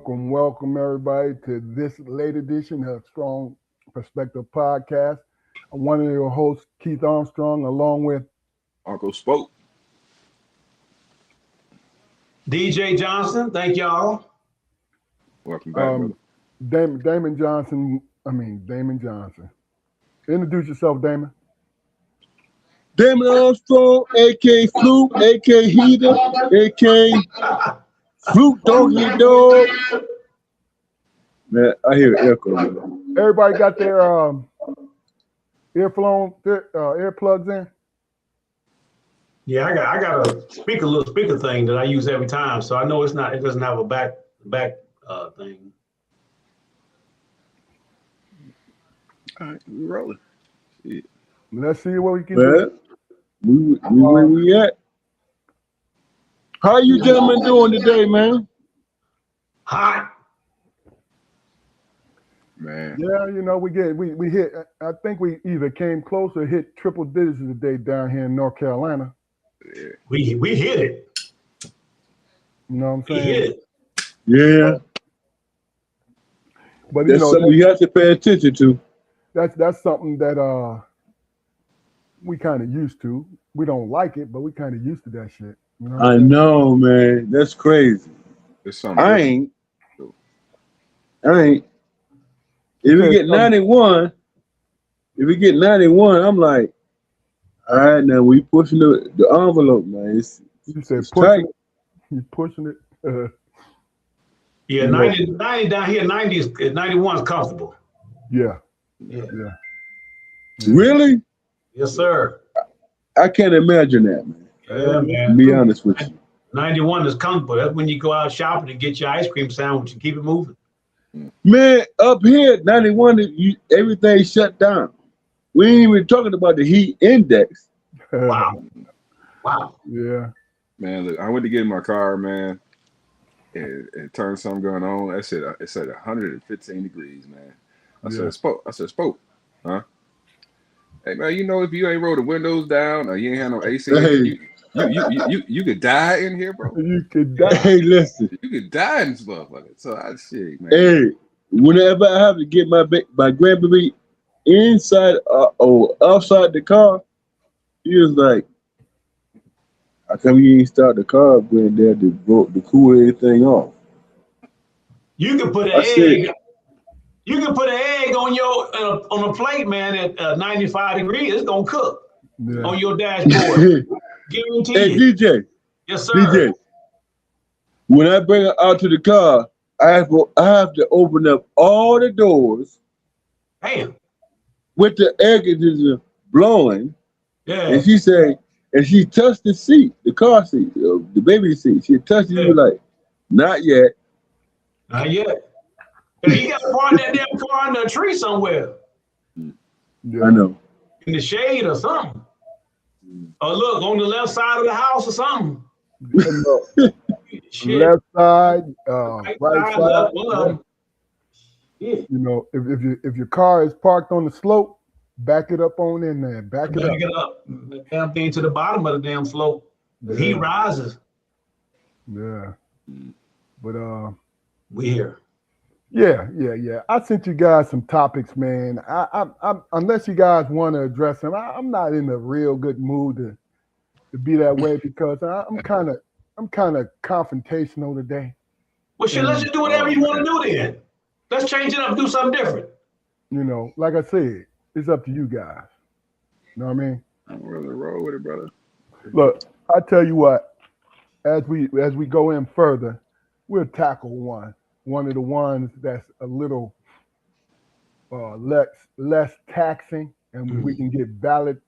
welcome everybody to this late edition of Strong Perspective Podcast. I'm one of your hosts, Keith Armstrong, along with Uncle Spoke. DJ Johnson. Thank y'all. Welcome back, Damon Johnson. Introduce yourself, Damon. Damon Armstrong, a.k.a. Flute, a.k.a. Heather, a.k.a. Flute Doggy Dog. Man, I hear echo. Everybody got their earplugs in? Yeah, I got a little speaker thing that I use every time, so I know it doesn't have a back thing. All right, we rolling. Shit. Let's see what we can do. Where we at? How you gentlemen doing today, man? Hot. Man. Yeah, we hit. I think we either came close or hit triple digits today down here in North Carolina. Yeah. We hit it. You know what I'm We saying? hit it. Yeah. But That's something you have to pay attention to. That's something that we kind of used to. We don't like it, but we kind of used to that shit. You know I know, man. That's crazy. It's something I ain't. If we get 91, I'm like, all right, now we pushing the envelope, man. You said it's tight. You pushing it. Yeah, 90 down here, 91 is comfortable. Yeah. Really? Yes, sir. I can't imagine that, man. Yeah, man. To be honest with you. 91 is comfortable. That's when you go out shopping and get your ice cream sandwich and keep it moving. Man, up here, 91, everything shut down. We ain't even talking about the heat index. Wow. Yeah. Man, look, I went to get in my car, man, and turned something going on. It said 115 degrees, man. I said, Spoke, huh? Hey, man, if you ain't roll the windows down or you ain't have no AC, you could die in here, bro. You could die. Hey, listen. You could die in this motherfucker. So shit, man. Hey, whenever I have to get my grandbaby inside or outside the car, he was like, how come you ain't start the car up, granddad, to cool everything off? You can put an egg. You can put an egg on on a plate, man, at 95 degrees. It's gonna cook on your dashboard. Guarantee. Hey, DJ. Yes, sir. DJ. When I bring her out to the car, I have to open up all the doors. Damn. With the air conditioner blowing. Yeah. And she touched the seat, the car seat, the baby seat. She touched it. You like, not yet. Not yet. Hey, you got to park that damn car under a tree somewhere. Yeah. I know. In the shade or something. Or look, on the left side of the house or something. Left side, right side. Left. Yeah. If your car is parked on the slope, back it up on in there. Back it up. The damn thing to the bottom of the damn slope. The heat rises. Yeah. But we here. Yeah. I sent you guys some topics, man. I unless you guys want to address them, I'm not in a real good mood to be that way because I'm kind of confrontational today. Well, shit, let's just do whatever you want to do then. Let's change it up and do something different. Like I said, it's up to you guys. You know what I mean? I'm really roll with it, brother. Look, I tell you what, as we go in further, we'll tackle one of the ones that's a little less taxing, and we can get valid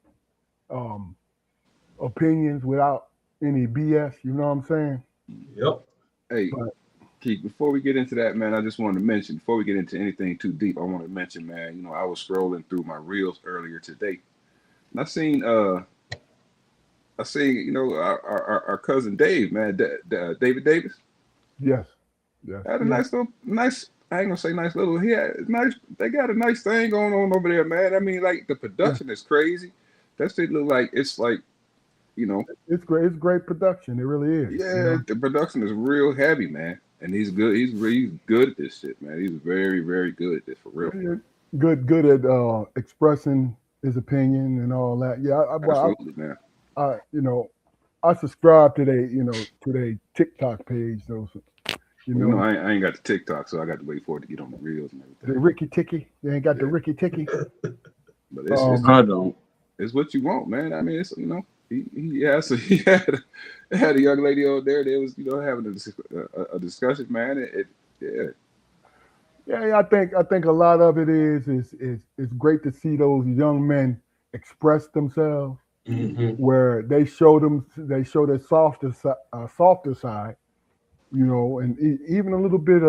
opinions without any BS. You know what I'm saying? Yep. Hey, Keith, before we get into that, man, I just wanted to mention, before we get into anything too deep, I want to mention, man, I was scrolling through my reels earlier today, and I seen our cousin Dave, man, David Davis. Yes. Had a nice, I ain't gonna say nice little. He had nice. They got a nice thing going on over there, man. I mean, like the production is crazy. That shit look like it's like, it's great. It's great production. It really is. Yeah, the production is real heavy, man. And he's good. He's really good at this shit, man. He's very, very good at this for real. Good at expressing his opinion and all that. Yeah, Absolutely, man. I subscribe to their TikTok page. Those, I ain't got the TikTok, so I got to wait for it to get on the reels and everything. The Ricky Ticky, you ain't got the Ricky Ticky. But I don't. It's what you want, man. I mean, it's he had a young lady over there. They was having a discussion, man. Yeah, I think a lot of it is it's great to see those young men express themselves, where they show their softer side, and even a little bit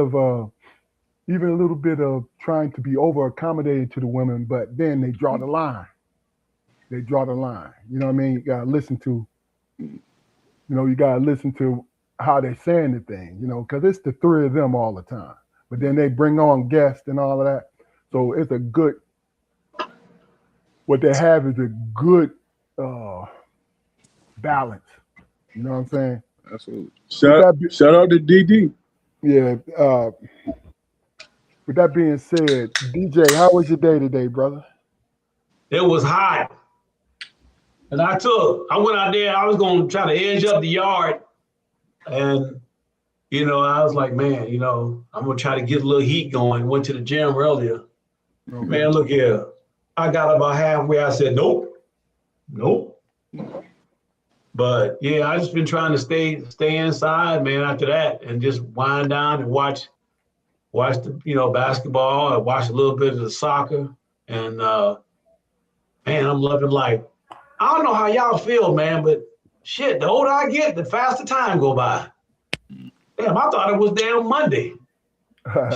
of trying to be over accommodated to the women, but then they draw the line. You know what I mean? You gotta listen to how they're saying the thing, because it's the three of them all the time. But then they bring on guests and all of that. So it's what they have is a good balance. You know what I'm saying? Absolutely. Shout out to DD. Yeah. With that being said, DJ, how was your day today, brother? It was hot. And I went out there, I was going to try to edge up the yard. And, I was like, man, I'm going to try to get a little heat going. Went to the gym earlier. Okay. Man, look here. I got about halfway. I said, nope. But, yeah, I just been trying to stay inside, man, after that and just wind down and watch the, basketball. I watched a little bit of the soccer. And, man, I'm loving life. I don't know how y'all feel, man, but shit, the older I get, the faster time go by. Damn, I thought it was damn Monday. I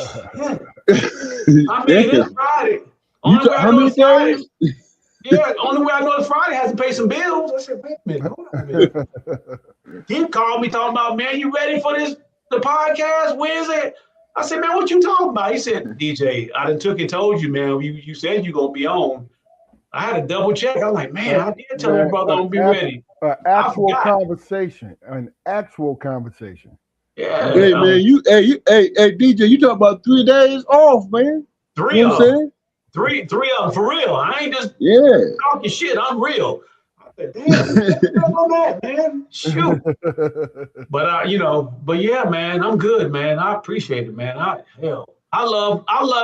mean, it's Friday. Only way I know it's Friday. Yeah, only way I know it's Friday has to pay some bills. I said, wait a minute, hold on a minute. He called me talking about, man, you ready for the podcast? Wednesday? I said, man, what you talking about? He said, DJ, I done took and told you, man, you said you gonna be on. I had to double check. I'm like, man, I did tell my brother I'm gonna be ready. An actual conversation. Yeah. Hey man, hey DJ, you talking about 3 days off, man? Three of them for real. I ain't just talking shit. I'm real. I said, damn, on that, man. Shoot. But yeah, man, I'm good, man. I appreciate it, man. I love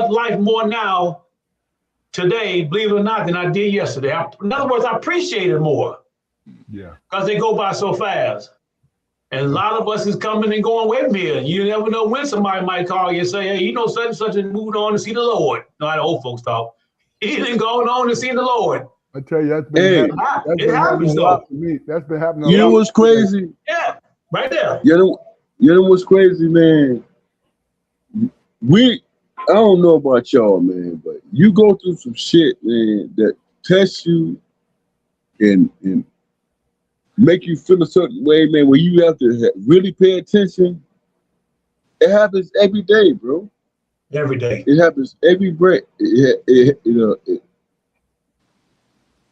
life more now. Today, believe it or not, than I did yesterday. In other words, I appreciate it more. Yeah. Because they go by so fast. And a lot of us is coming and going with me. You never know when somebody might call you and say, hey, such and such and moved on to see the Lord. No, how the old folks talk. He didn't go on to see the Lord. I tell you, that's been happening a lot for me. That's been happening a lot. You know what's crazy? Yeah, right there. You know what's crazy, man? I don't know about y'all, man, but you go through some shit, man, that tests you and make you feel a certain way, man, where you have to really pay attention. It happens every day, bro. Every day. It happens every break.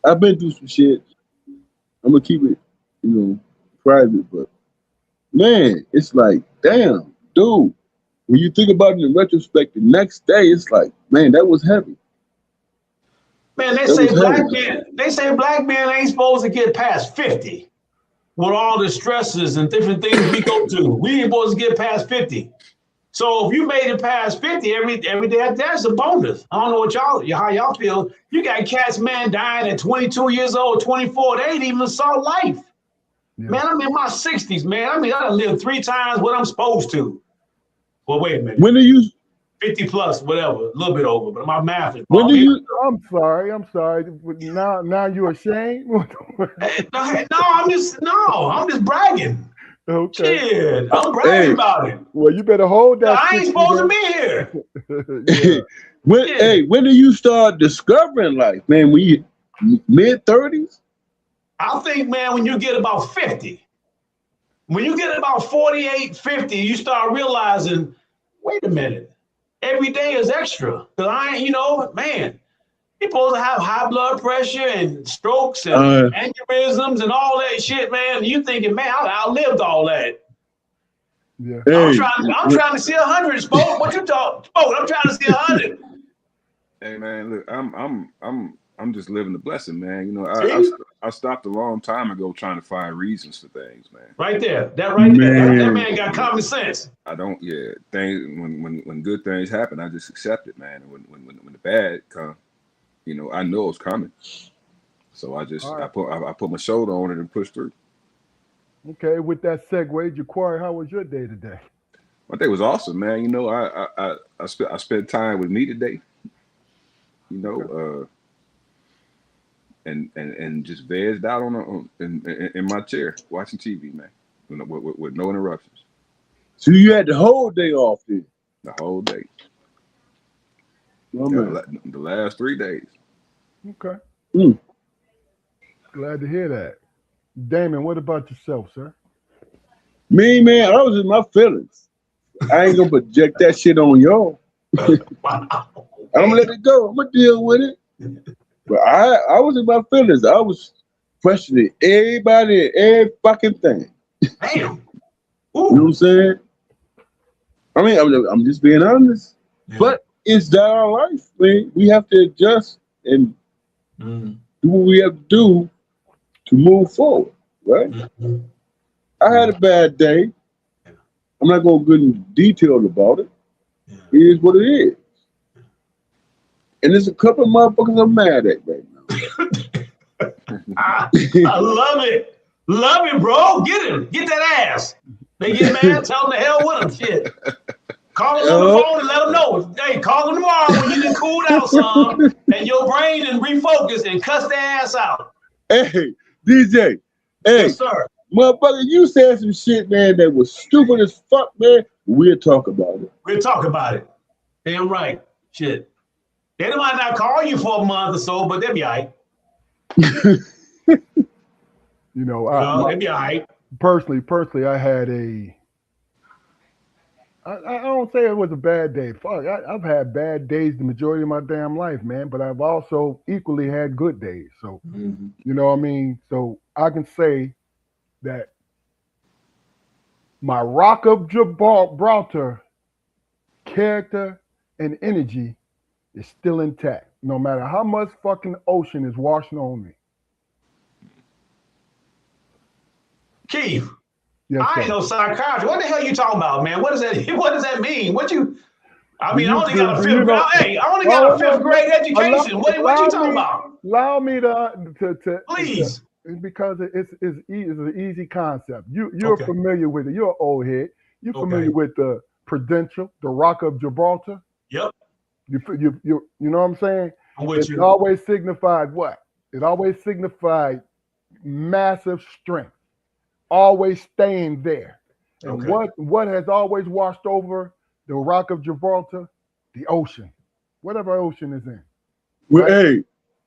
I've been through some shit. I'm gonna keep it, private, but man, it's like, damn, dude. When you think about it in retrospect, the next day it's like, man, that was heavy. Man, they say black men ain't supposed to get past 50 with all the stresses and different things we go through. We ain't supposed to get past 50. So if you made it past 50 every day, that's a bonus. I don't know how y'all feel. You got cats, man, dying at 22 years old, 24. They ain't even saw life. Yeah. Man, I'm in my 60s, man. I mean, I done lived 3 times what I'm supposed to. Well, wait a minute. When are you 50 plus, whatever, a little bit over, but my math is. When do you? I'm sorry. Now you ashamed? No, I'm just bragging. Okay. Shit, I'm bragging about it. Well, you better hold that. I ain't supposed to be here. When do you start discovering life, man? When you mid-30s? I think, man, when you get about 50. When you get about 48, 50, you start realizing, wait a minute, every day is extra. Because I ain't, man, you're supposed to have high blood pressure and strokes and aneurysms and all that shit, man. You thinking, man, I outlived all that. Yeah. Hey, I'm trying to see 100, Spoke. What you talk, Spoke? I'm trying to see 100. Hey man, look, I'm just living the blessing, man. You know, See? I stopped a long time ago trying to find reasons for things, man. Right there. That right there. That man got common sense. I don't. Yeah, things when good things happen, I just accept it, man. And when the bad come, you know, I know it's coming. So I just Right. I put my shoulder on it and push through. Okay, with that segue, Jaquari, how was your day today? My day was awesome, man. You know, I spent time with me today. You know, and just vegged out in my chair watching TV, man, with no interruptions. So you had the whole day off then? The whole day. Oh, man. The last 3 days. Okay. Mm. Glad to hear that. Damon, what about yourself, sir? Me, man, I was in my feelings. I ain't gonna project that shit on y'all. Wow. I'm gonna let it go. I'm gonna deal with it. But I was in my feelings. I was questioning everybody and every fucking thing. Damn. You know what I'm saying? I mean, I'm just being honest. Yeah. But it's that our life, man. We have to adjust and do what we have to do to move forward, right? Mm-hmm. I had a bad day. I'm not gonna go into detail about it. Yeah. It is what it is. And there's a couple of motherfuckers I'm mad at right now. I love it. Love it, bro. Get him. Get that ass. They get mad, tell them to hell with them. Shit. Call them on the phone and let them know. Hey, call them tomorrow when you done cooled out some and your brain and refocus and cuss their ass out. Hey, DJ. Hey, Yes, sir. motherfucker, you said some shit, man, that was stupid as fuck, man. We'll talk about it. We'll talk about it. Damn right. Shit. They might not call you for a month or so, but they'll be all right. You know, They'll be all right. personally, I had I don't say it was a bad day. Fuck, I've had bad days the majority of my damn life, man. But I've also equally had good days. So, you know what I mean? So I can say that my Rock of Gibraltar character and energy is still intact, no matter how much fucking ocean is washing on me. Keith, Yes, I ain't sir. no psychiatrist. What the hell you talking about, man? What does that mean? I mean, I only got a fifth grade. Hey, I only got a fifth grade education. What you talking about? Allow me to Please. because it's an easy concept. You're Okay. familiar with it. You're an old head. You're familiar with the Prudential, the Rock of Gibraltar. Yep. You know what I'm saying? I'm with It you. always signified what? It always signified massive strength, always staying there. And Okay. what has always washed over the Rock of Gibraltar? The ocean, whatever ocean is in. Well, Right. hey,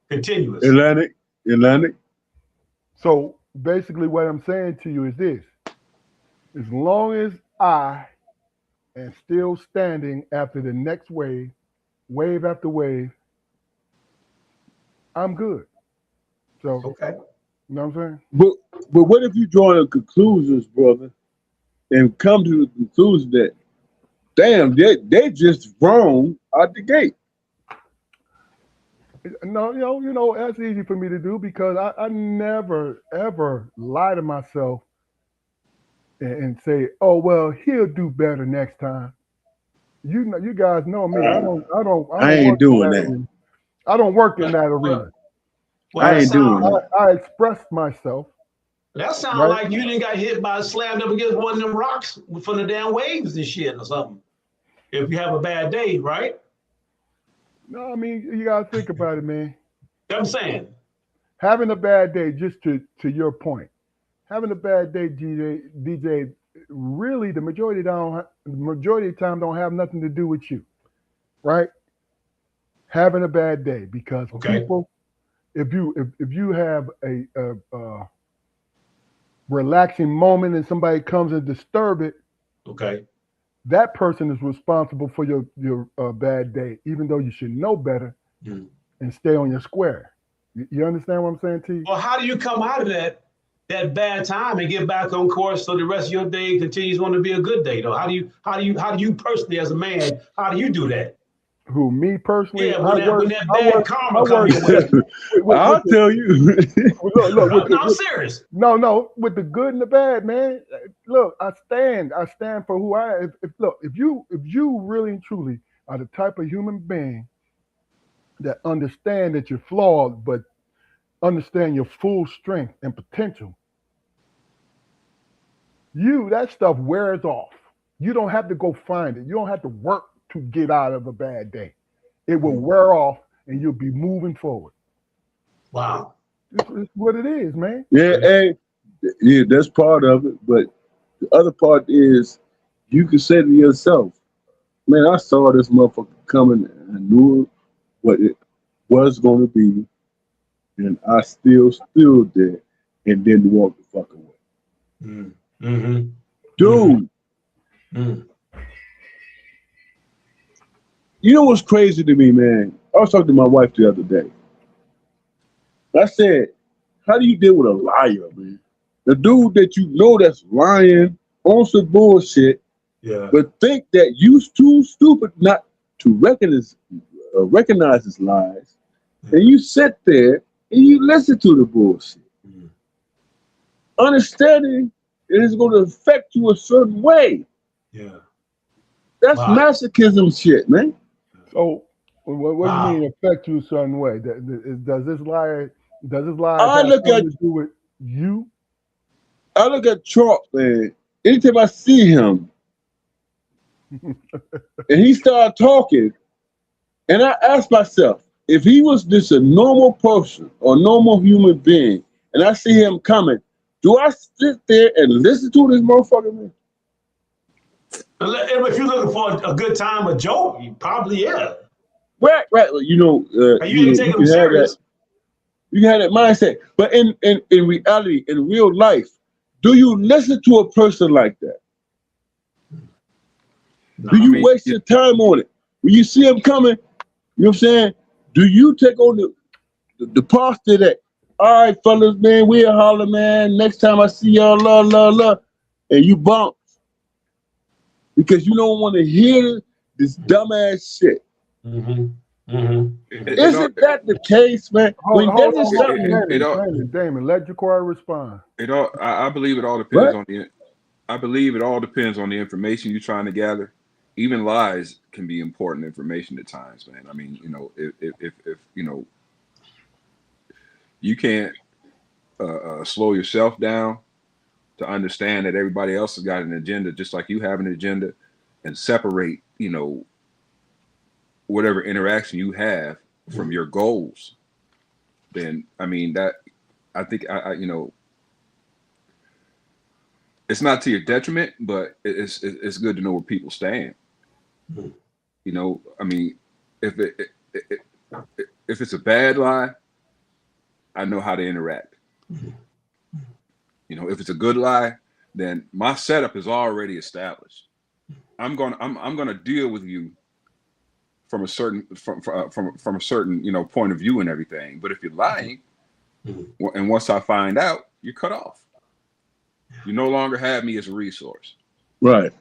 Continuous. Atlantic. So basically, what I'm saying to you is this: as long as I am still standing after the next wave after wave, I'm good. So, Okay. you know what I'm saying? But what if you draw the conclusions, brother, and come to the conclusion that, damn, they just wrong out the gate. No, you know, that's easy for me to do because I never ever lie to myself and say, "Oh well, he'll do better next time." You know, you guys know me. I don't I ain't work doing in that. arena. I don't work in that arena. Well, I that ain't doing sound, that. I express myself. that sound Right. like you didn't got hit by slammed up against one of them rocks from the damn waves and shit or something. If you have a bad day, right? No, I mean you gotta think about it, man. I'm saying. Having a bad day, just to your point, having a bad day, DJ, really the majority of the time don't have nothing to do with you, right? Having a bad day because Okay. people, if you have a relaxing moment and somebody comes and disturb it, Okay. that person is responsible for your bad day, even though you should know better and stay on your square. You understand what I'm saying to you? Well, how do you come out of that that bad time and get back on course so the rest of your day continues on to be a good day though? How do you personally as a man, how do you do that? Who, me personally? Yeah, when that bad karma comes your way. I'll tell you. Look, I'm serious. No, with the good and the bad, man. Look, I stand for who I am. If you really and truly are the type of human being that understand that you're flawed, but understand your full strength and potential, that stuff wears off. You don't have to go find it. You don't have to work to get out of a bad day. It will wear off and you'll be moving forward. Wow. It's what it is, man. Yeah, that's part of it. But the other part is you can say to yourself, man, I saw this motherfucker coming and I knew what it was going to be, and I still stood there and didn't walk the fuck away. Mm-hmm. Dude. Mm-hmm. You know what's crazy to me, man? I was talking to my wife the other day. I said, how do you deal with a liar, man? The dude that you know that's lying on some bullshit, but think that you too stupid not to recognize his lies, and you sit there and you listen to the bullshit. Understanding it is going to affect you a certain way. Yeah. That's masochism shit, man. So, what do you mean affect you a certain way? Does this lie have something to do with you? I look at Trump, man. Anytime I see him, and he started talking, and I ask myself, if he was just a normal person or normal human being, and I see him coming, do I sit there and listen to this motherfucker, man? If you're looking for a good time, a joke, you probably Right. You know, you ain't taking them serious. You have that mindset, but in reality, in real life, do you listen to a person like that? No, do you waste your time on it? When you see him coming, you know what I'm saying? Do you take on the posture that, all right, fellas, man, we'll holler, man. Next time I see y'all, and you bump because you don't want to hear this dumbass shit. Mm-hmm. Isn't that the case, man? Damon, let Jaquari respond. I believe it all depends on the information you're trying to gather. Even lies can be important information at times, man. I mean, you know, if you know, you can't slow yourself down to understand that everybody else has got an agenda, just like you have an agenda, and separate, you know, whatever interaction you have from your goals, then I mean that I think I you know, it's not to your detriment, but it's good to know where people stand. You know, I mean, if it's a bad lie, I know how to interact. You know, if it's a good lie, then my setup is already established. I'm gonna deal with you from a certain from a certain, you know, point of view and everything. But if you're lying, and once I find out, you're cut off. You no longer have me as a resource. Right.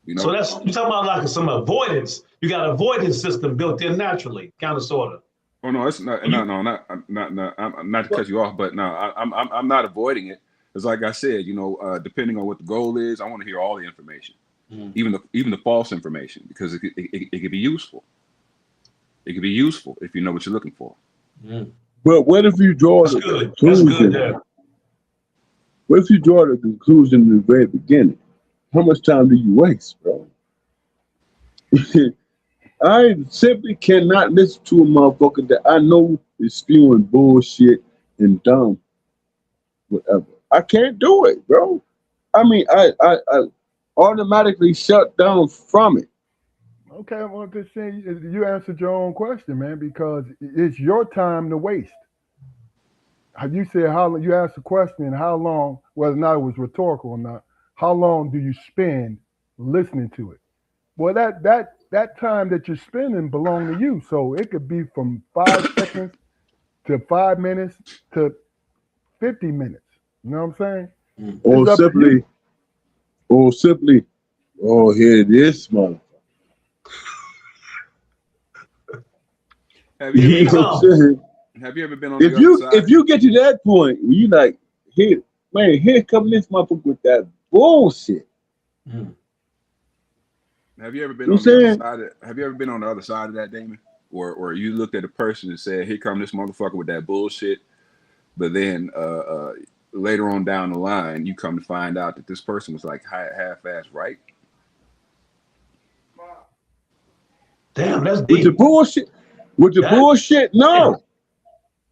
You know? So you're talking about like some avoidance. You got an avoidance system built in naturally, kind of, sort of. Oh no, it's not. I'm not to cut you off, but no, I'm not avoiding it. It's like I said, you know, depending on what the goal is, I want to hear all the information, even the false information, because it could be useful. It could be useful if you know what you're looking for. But what if you draw the conclusion? What if you draw the conclusion in the very beginning? How much time do you waste, bro? I simply cannot listen to a motherfucker that I know is spewing bullshit and dumb, whatever. I can't do it, bro. I mean, I automatically shut down from it. Okay, well, just saying, you answered your own question, man, because it's your time to waste. You said you asked the question, how long, whether or not it was rhetorical or not, how long do you spend listening to it? Well, that time that you're spending belong to you. So it could be from 5 seconds to 5 minutes to 50 minutes. You know what I'm saying? Or simply, oh, here it is, motherfucker. Have you You ever know what I'm saying? have you ever been on the other side? If you get to that point where you like, here come this motherfucker with that bullshit. Have you ever been on the other side have you ever been on the other side of that, Damon? Or you looked at a person and said, here come this motherfucker with that bullshit, but then later on down the line you come to find out that this person was like half-ass right? Damn, that's deep. With the bullshit. Bullshit, no.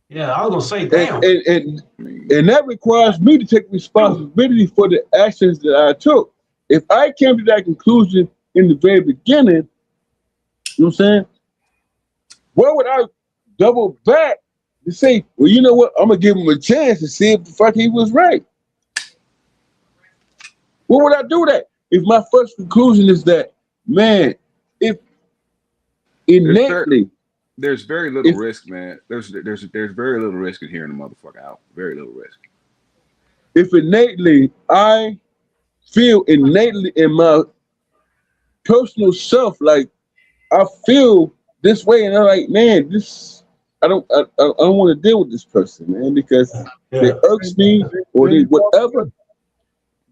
Yeah, I was gonna say, damn. And that requires me to take responsibility for the actions that I took. If I came to that conclusion in the very beginning, you know what I'm saying? Why would I double back to say, well, you know what? I'm gonna give him a chance to see if the fuck he was right. Why would I do that? If my first conclusion is that, man, if innately there's very little risk, man. There's very little risk in hearing the motherfucker out. Very little risk. If innately I feel innately in my personal self, like I feel this way, and I'm like, man, I don't want to deal with this person, man, because they irks me or they whatever.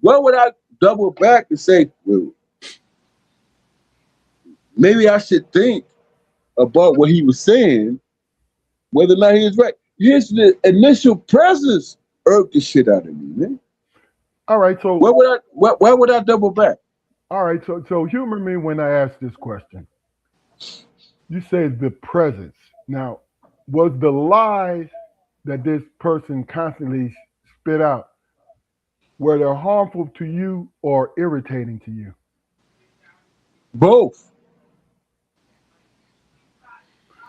Why would I double back and say, well, maybe I should think about what he was saying, whether or not he was right? Here's the initial presence irked the shit out of me, man. All right, so why would I double back? All right, so humor me when I ask this question. You said the presence. Now, was the lies that this person constantly spit out, were they harmful to you or irritating to you? Both.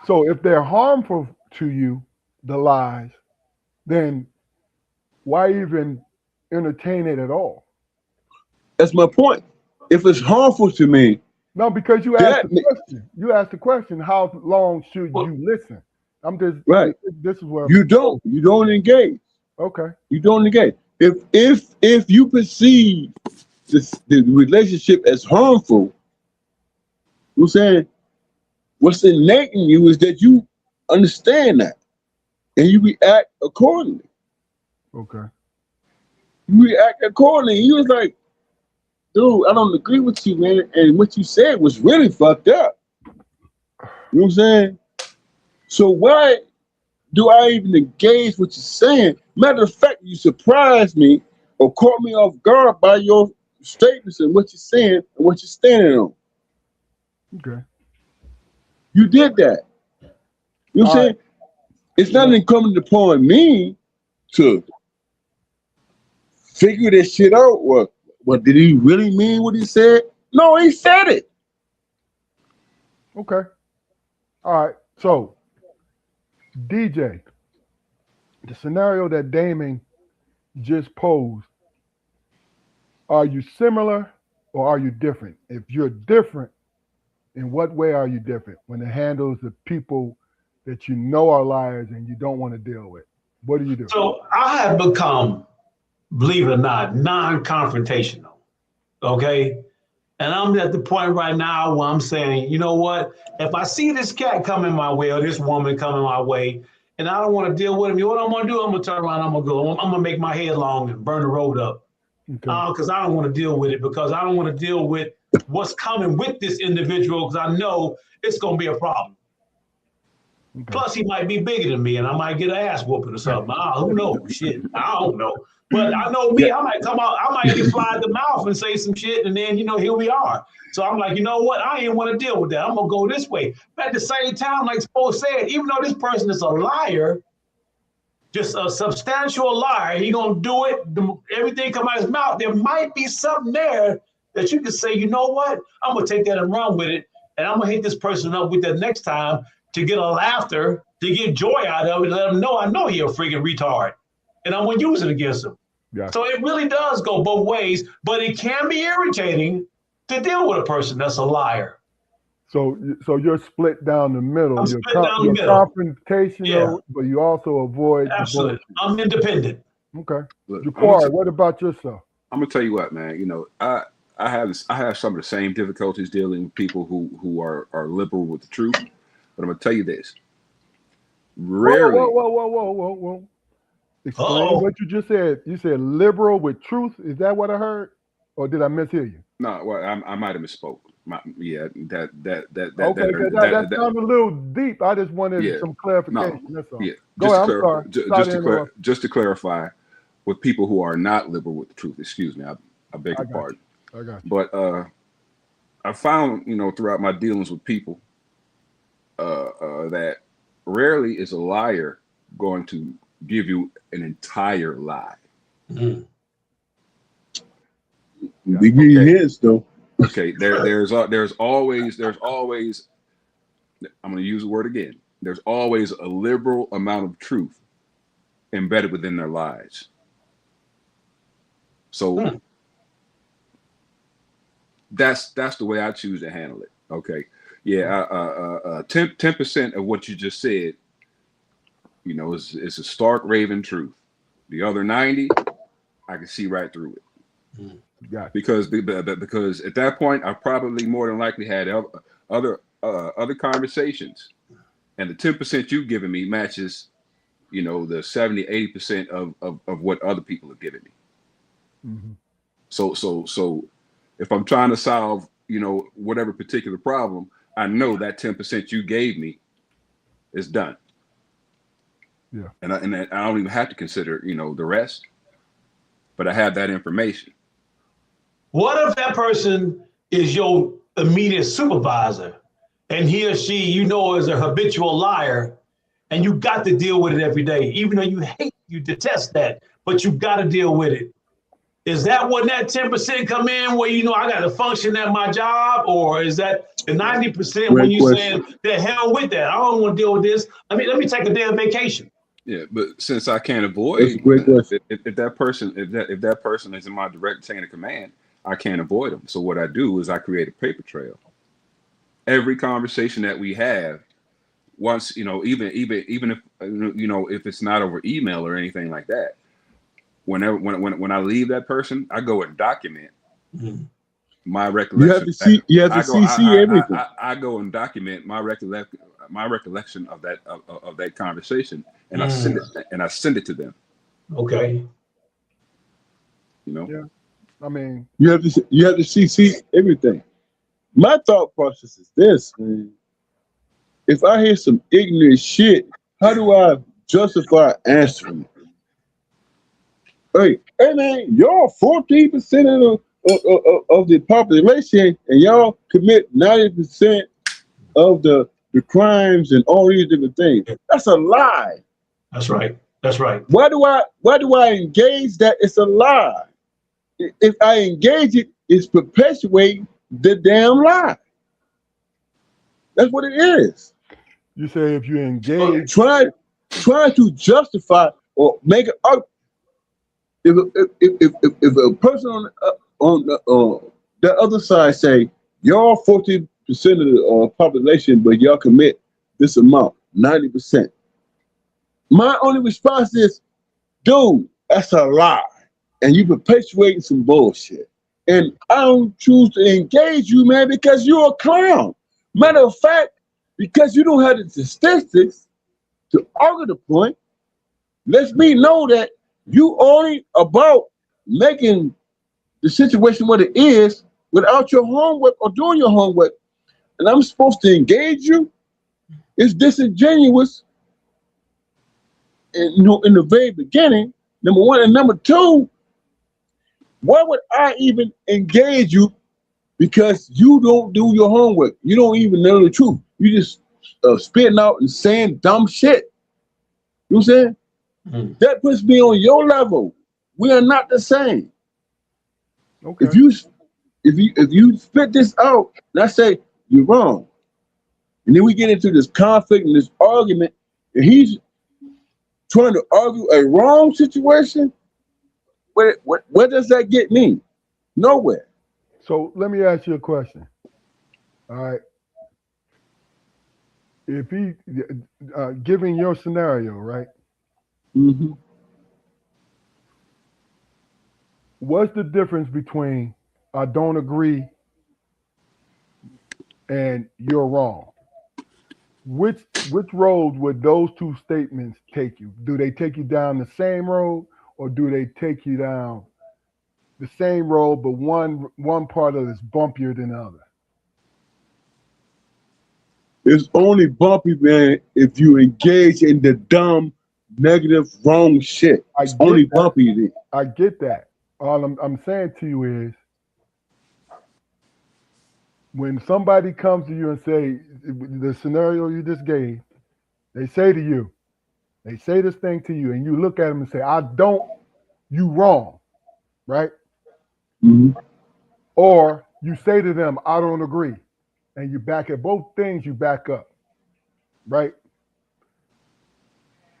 So if they're harmful to you, the lies, then why even entertain it at all? That's my point. If it's harmful to me. No, because you asked the question. You asked the question, how long should you listen? I'm just right. This is where you don't engage. Okay. You don't engage. If you perceive the relationship as harmful, I'm saying what's innate in you is that you understand that and you react accordingly. Okay. You react accordingly. You was like, dude, I don't agree with you, man. And what you said was really fucked up. You know what I'm saying? So why do I even engage what you're saying? Matter of fact, you surprised me or caught me off guard by your statements and what you're saying and what you're standing on. Okay. You did that. You know what I'm saying? It's not incumbent upon me to figure this shit out. What did he really mean what he said? No, he said it. Okay. All right. So, DJ, the scenario that Damon just posed, are you similar or are you different? If you're different, in what way are you different when it handles the people that you know are liars and you don't want to deal with? What do you do? So I have become, believe it or not, non-confrontational. Okay. And I'm at the point right now where I'm saying, you know what? If I see this cat coming my way or this woman coming my way, and I don't want to deal with him, you know what I'm going to do? I'm going to turn around, I'm going to go. I'm going to make my head long and burn the road up. Because I don't want to deal with it, because I don't want to deal with what's coming with this individual, because I know it's going to be a problem. Okay. Plus, he might be bigger than me, and I might get an ass whooping or something. Who knows? Shit, I don't know. But I know me, I might come out, I might get fly at the mouth and say some shit, and then, here we are. So I'm like, you know what? I ain't want to deal with that. I'm going to go this way. But at the same time, like Spo said, even though this person is a liar, just a substantial liar, he going to do it, everything come out of his mouth, there might be something there that you can say, you know what? I'm going to take that and run with it, and I'm going to hit this person up with that next time to get a laughter, to get joy out of it, let them know I know you're a freaking retard, and I'm going to use it against them. Yeah. So it really does go both ways, but it can be irritating to deal with a person that's a liar. So you're split down the middle. You're confrontational, but you also avoid. Absolutely. I'm independent. Okay. Look, Jafar, what about yourself? I'm gonna tell you what, man. You know, I have some of the same difficulties dealing with people who are liberal with the truth. But I'm gonna tell you this: Whoa, whoa, rarely, whoa, whoa, whoa, whoa, whoa. Explain Uh-oh. what you just said. You said liberal with truth. Is that what I heard? Or did I mishear you? no. Well, I might have misspoke. Yeah, Okay, because that sounded a little deep. I just wanted yeah, some no, clarification. That's all. yeah. Go ahead. I'm sorry. Sorry to interrupt. Just to clarify, with people who are not liberal with the truth. Excuse me, I beg I your got pardon. you. I got you. But I found, throughout my dealings with people, that rarely is a liar going to give you an entire lie. Mm. They give you hints though. Okay, there's always I'm going to use the word again. There's always a liberal amount of truth embedded within their lies. So that's the way I choose to handle it. Okay, yeah, 10% of what you just said, is a stark raving truth. The other 90, I can see right through it. Because at that point, I probably more than likely had other conversations, and the 10% you've given me matches, the 70-80% of what other people have given me. Mm-hmm. So if I'm trying to solve, whatever particular problem, I know that 10% you gave me is done. Yeah. And I don't even have to consider, the rest, but I have that information. What if that person is your immediate supervisor and he or she, is a habitual liar and you got to deal with it every day, even though you detest that, but you got to deal with it. Is that when that 10% come in where, I got to function at my job? Or is that the 90% when you saying, the hell with that? I don't want to deal with this. Let me take a damn vacation. Yeah, but since I can't avoid if that person is in my direct chain of command, I can't avoid them. So what I do is I create a paper trail. Every conversation that we have, once even if if it's not over email or anything like that, when I leave that person, I go and document my recollection. You have to CC everything. I go and document my recollection of that conversation, and I send it to them. Okay. Yeah. I mean, you have to CC everything. My thought process is this, man. If I hear some ignorant shit, how do I justify answering it? Hey man, y'all 14% of the population, and y'all commit 90% of the crimes and all these different things. That's a lie. That's right. That's right. Why do I engage that? It's a lie. If I engage it, it's perpetuating the damn lie. That's what it is. You say if you engage, try to justify or make it up. If a person on the other side say y'all 40% of the population, but y'all commit this amount, 90%. My only response is, dude, that's a lie, and you perpetuating some bullshit. And I don't choose to engage you, man, because you're a clown. Matter of fact, because you don't have the statistics to argue the point, lets me know that you only about making the situation what it is without your homework or doing your homework. And I'm supposed to engage you? It's disingenuous in the very beginning, number one. And number two, why would I even engage you? Because you don't do your homework. You don't even know the truth. You just spitting out and saying dumb shit. You know what I'm saying? Mm. That puts me on your level. We are not the same. Okay. If you spit this out, and I say you're wrong, and then we get into this conflict and this argument, and he's trying to argue a wrong situation, where does that get me? Nowhere. So let me ask you a question. All right. If he, given your scenario, right? Mm-hmm. what's the difference between I don't agree and you're wrong? Which road would those two statements take you? Do they take you down the same road, or do they take you down the same road, but one part of it is bumpier than the other? It's only bumpy, man, if you engage in the dumb, negative, wrong shit. It's only bumpy. I get that. All I'm saying to you is, when somebody comes to you and say the scenario you just gave, they say this thing to you, and you look at them and say, you wrong, right? Mm-hmm. Or you say to them, I don't agree. And you back at both things, you back up, right?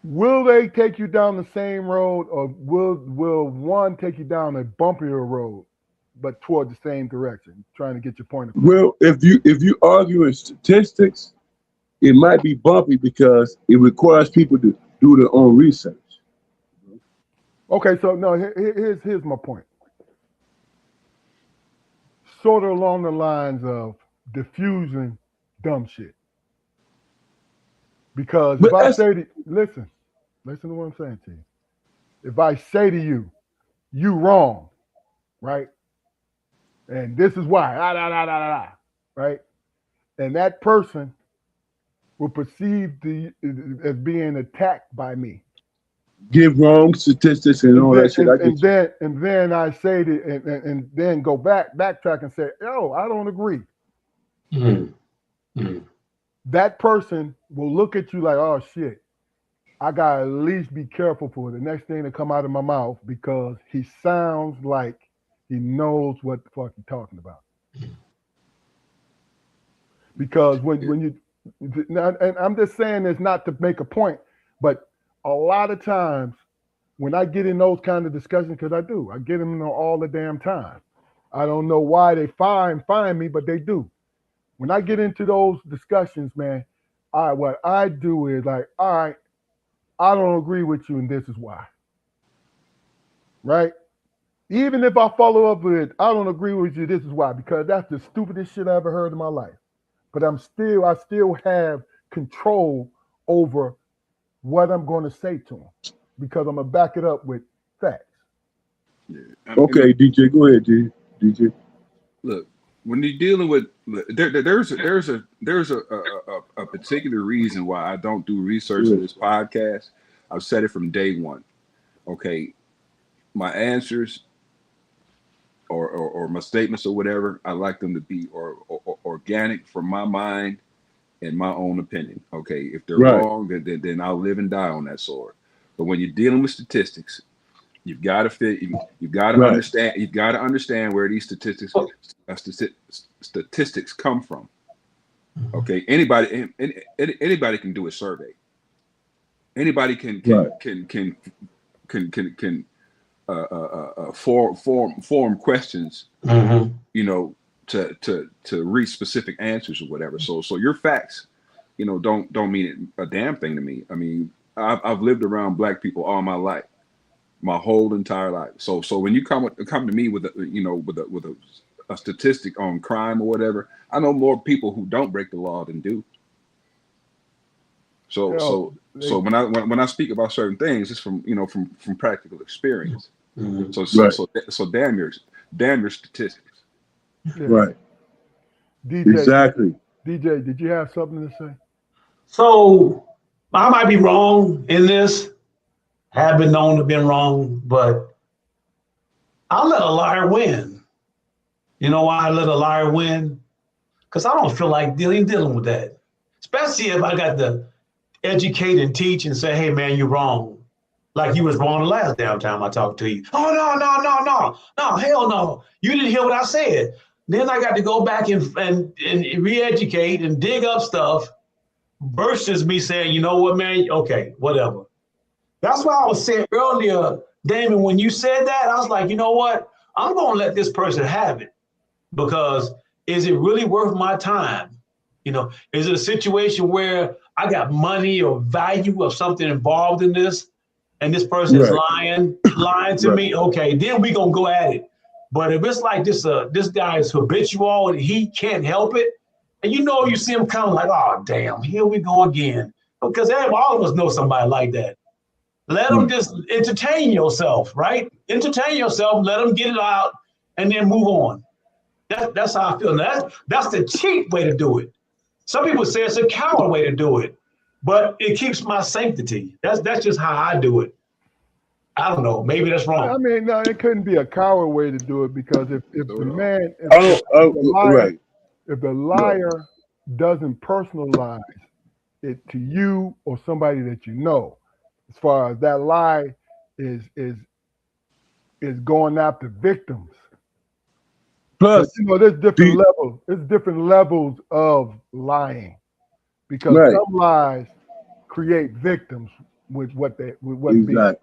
Will they take you down the same road, or will one take you down a bumpier road, but toward the same direction, trying to get your point across? Well, if you argue in statistics, it might be bumpy because it requires people to do their own research. Okay, so no, here's my point. Sort of along the lines of diffusing dumb shit. Because if I say to listen to what I'm saying to you. If I say to you, you wrong, right? And this is why, right? And that person will perceive as being attacked by me. Give wrong statistics and all that shit. And then I say and then go backtrack and say, yo, I don't agree. Mm-hmm. That person will look at you like, oh shit, I gotta at least be careful for the next thing to come out of my mouth, because he sounds like he knows what the fuck he's talking about. Because when you, and I'm just saying this not to make a point, but a lot of times when I get in those kind of discussions, because I get them all the damn time. I don't know why they find me, but they do. When I get into those discussions, man, what I do is like, all right, I don't agree with you, and this is why. Right? Even if I follow up with, I don't agree with you, this is why, because that's the stupidest shit I ever heard in my life. But I still have control over what I'm going to say to them, because I'm going to back it up with facts. Yeah. Okay, DJ, go ahead, DJ. Look, when you're dealing with there's a particular reason why I don't do research in this podcast. I've said it from day one. Okay, my answers or my statements or whatever, I like them to be or organic from my mind and my own opinion. Okay, if they're wrong, then I'll live and die on that sword. But when you're dealing with statistics, you've got to fit. You've got to understand. You've got to understand where these statistics come from. Okay, anybody can do a survey. Anybody can form questions. Mm-hmm. You know, to reach specific answers or whatever. So your facts, you know, don't mean a damn thing to me. I mean, I've lived around black people all my life. My whole entire life. So when you come to me with a statistic on crime or whatever, I know more people who don't break the law than do. So when I speak about certain things, it's from practical experience. Mm-hmm. So damn your statistics. Yeah. Right. DJ, exactly. DJ, did you have something to say? So I might be wrong in this. Have been known to have been wrong, but I'll let a liar win. You know why I let a liar win? Because I don't feel like dealing with that. Especially if I got to educate and teach and say, hey man, you're wrong. Like you was wrong the last damn time I talked to you. Oh, no, hell no. You didn't hear what I said. Then I got to go back and re-educate and dig up stuff versus me saying, you know what, man, okay, whatever. That's why I was saying earlier, Damon, when you said that, I was like, you know what? I'm going to let this person have it, because is it really worth my time? You know, is it a situation where I got money or value of something involved in this? and this person is lying to me, okay, then we gonna go at it. But if it's like this guy is habitual and he can't help it, and you see him coming like, oh damn, here we go again. Because all of us know somebody like that. Let them just entertain yourself, right? Entertain yourself, let them get it out, and then move on. That's how I feel. That's the cheap way to do it. Some people say it's a coward way to do it, but it keeps my sanctity. That's just how I do it. I don't know. Maybe that's wrong. I mean, no, it couldn't be a coward way to do it, because if the liar doesn't personalize it to you or somebody that you know, as far as that lie is going after victims. Plus, there's different levels. There's different levels of lying, because some lies create victims with what being said.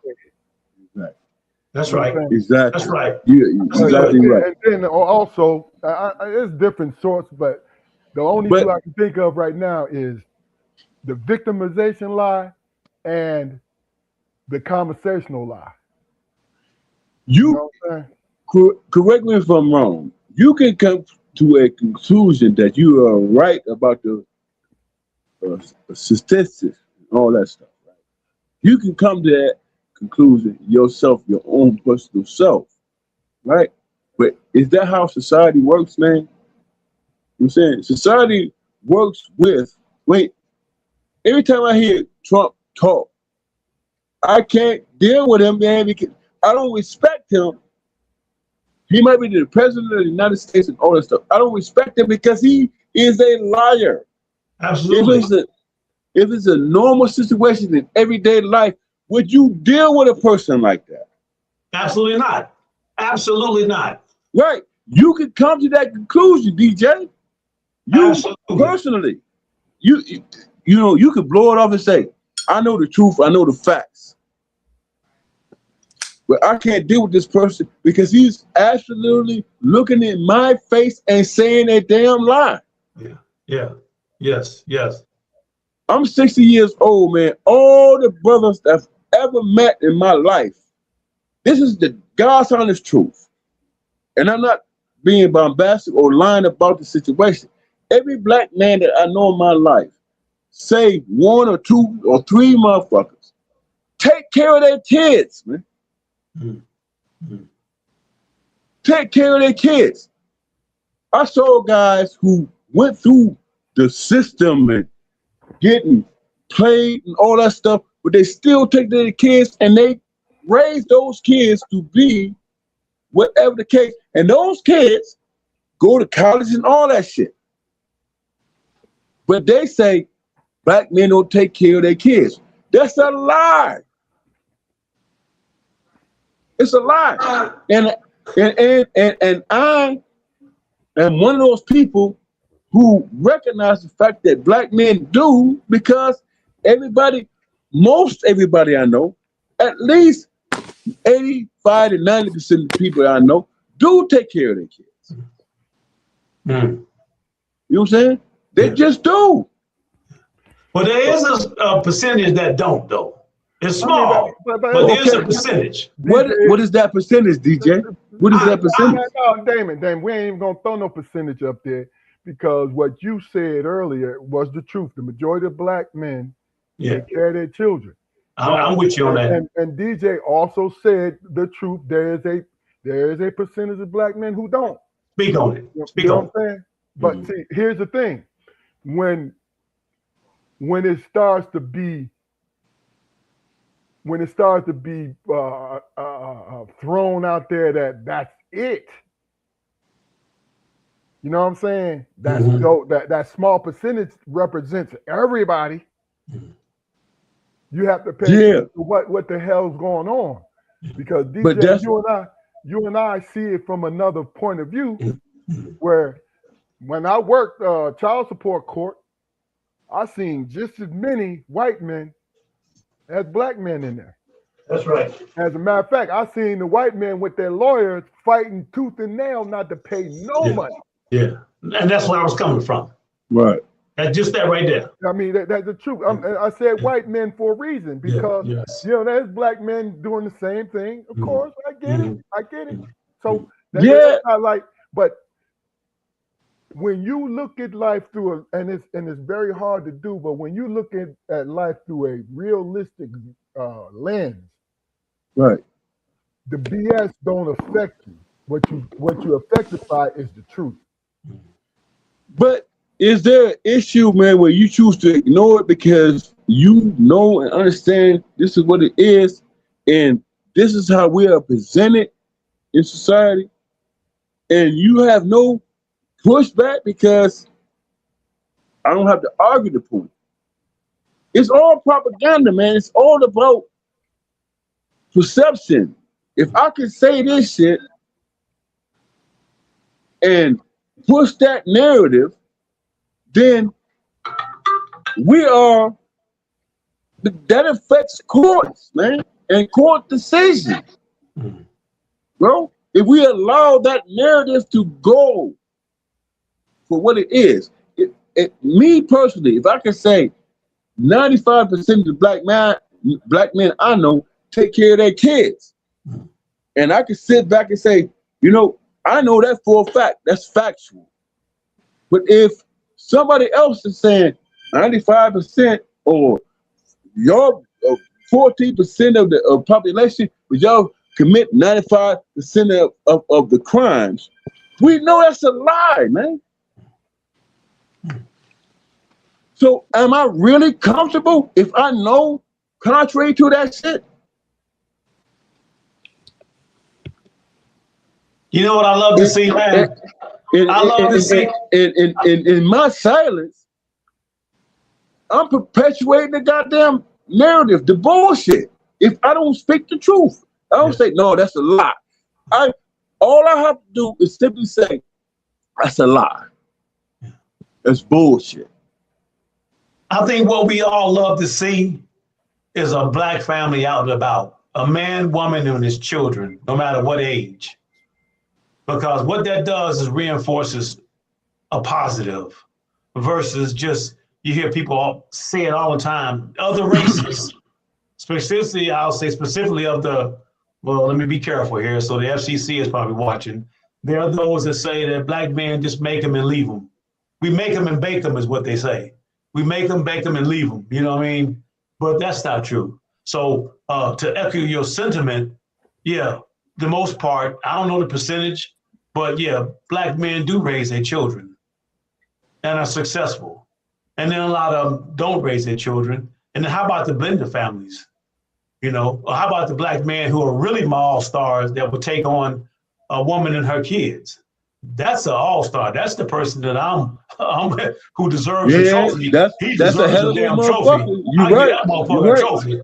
That's right. Exactly. That's right. Yeah, exactly right. And then also, there's different sorts, but the only two I can think of right now is the victimization lie and the conversational lie. You know what I'm saying? Correct me if I'm wrong. You can come to a conclusion that you are right about the statistics and all that stuff. Right? You can come to that conclusion yourself, your own personal self, right? But is that how society works, man? I'm saying society works with, every time I hear Trump talk, I can't deal with him, man, because I don't respect him. He might be the president of the United States and all that stuff. I don't respect him because he is a liar. Absolutely. If it's a normal situation in everyday life, would you deal with a person like that? Absolutely not. Absolutely not. Right. You could come to that conclusion, DJ. You personally, you could blow it off and say, I know the truth, I know the facts. But I can't deal with this person because he's absolutely looking in my face and saying a damn lie. Yeah. Yes. I'm 60 years old, man. All the brothers that I've ever met in my life, this is the God's honest truth. And I'm not being bombastic or lying about the situation. Every black man that I know in my life, say 1 or 2 or 3 motherfuckers, take care of their kids, man. Mm-hmm. Take care of their kids. I saw guys who went through the system and getting played and all that stuff, but they still take their kids and they raise those kids to be whatever the case. And those kids go to college and all that shit. But they say black men don't take care of their kids. That's a lie. It's a lie. And I am one of those people who recognize the fact that black men do, because most everybody I know, at least 85 to 90% of the people I know do take care of their kids. You know what I'm saying? They just do. Well, there is a percentage that don't, though. It's small, but there's a percentage. What is that percentage, DJ? What is that percentage? No, Damon, we ain't even gonna throw no percentage up there, because what you said earlier was the truth. The majority of black men take care of their children. I'm with you on that. And DJ also said the truth. There is a percentage of black men who don't. Speak on it. You know what I'm saying? But see, here's the thing: when it starts to be thrown out there that's it. You know what I'm saying? That's that small percentage represents everybody. You have to pay attention to what the hell's going on, because DJ, you and I see it from another point of view. Where when I worked child support court, I seen just as many white men as black men in there. That's right. As a matter of fact, I seen the white men with their lawyers fighting tooth and nail not to pay no money. Yeah, and that's where I was coming from. Right. That's just that right there. I mean, that's the truth. I said white men for a reason because Yes. there's black men doing the same thing. Of course, I get it. I get it. So Yeah. that's not like, but when you look at life through and it's very hard to do, but when you look at life through a realistic lens, Right. the BS don't affect you. What you're affected by is the truth. But is there an issue, man, where you choose to ignore it because you know and understand this is what it is, and this is how we are presented in society, and you have no pushback because I don't have to argue the point? It's all propaganda, man. It's all about perception. If I could say this shit and push that narrative, then that affects courts, man, and court decisions. Bro, if we allow that narrative to go for what it is, me personally, if I could say 95% of the black men I know take care of their kids, and I could sit back and say, I know that for a fact. That's factual. But if somebody else is saying 95% or y'all 14% of the population, but y'all commit 95% of the crimes, we know that's a lie, man. So am I really comfortable if I know contrary to that shit? You know what I love to see, man? I love to see. In my silence, I'm perpetuating the goddamn narrative, the bullshit. If I don't speak the truth, I don't say, no, that's a lie. All I have to do is simply say, that's a lie. That's bullshit. I think what we all love to see is a black family out and about, a man, woman, and his children, no matter what age. Because what that does is reinforces a positive versus just, you hear people say it all the time, other races, specifically, I'll say specifically of well, let me be careful here. So the FCC is probably watching. There are those that say that black men just make them and leave them. We make them and bake them is what they say. We make them, bake them, and leave them. You know what I mean? But that's not true. So to echo your sentiment, yeah, the most part, I don't know the percentage, but yeah, black men do raise their children and are successful. And then a lot of them don't raise their children. And then how about the blended families? Or how about the black men who are really my all-stars that will take on a woman and her kids? That's an all-star. That's the person that I'm who deserves a trophy. He deserves a hell of damn a trophy. You're I right. get that motherfucker a trophy.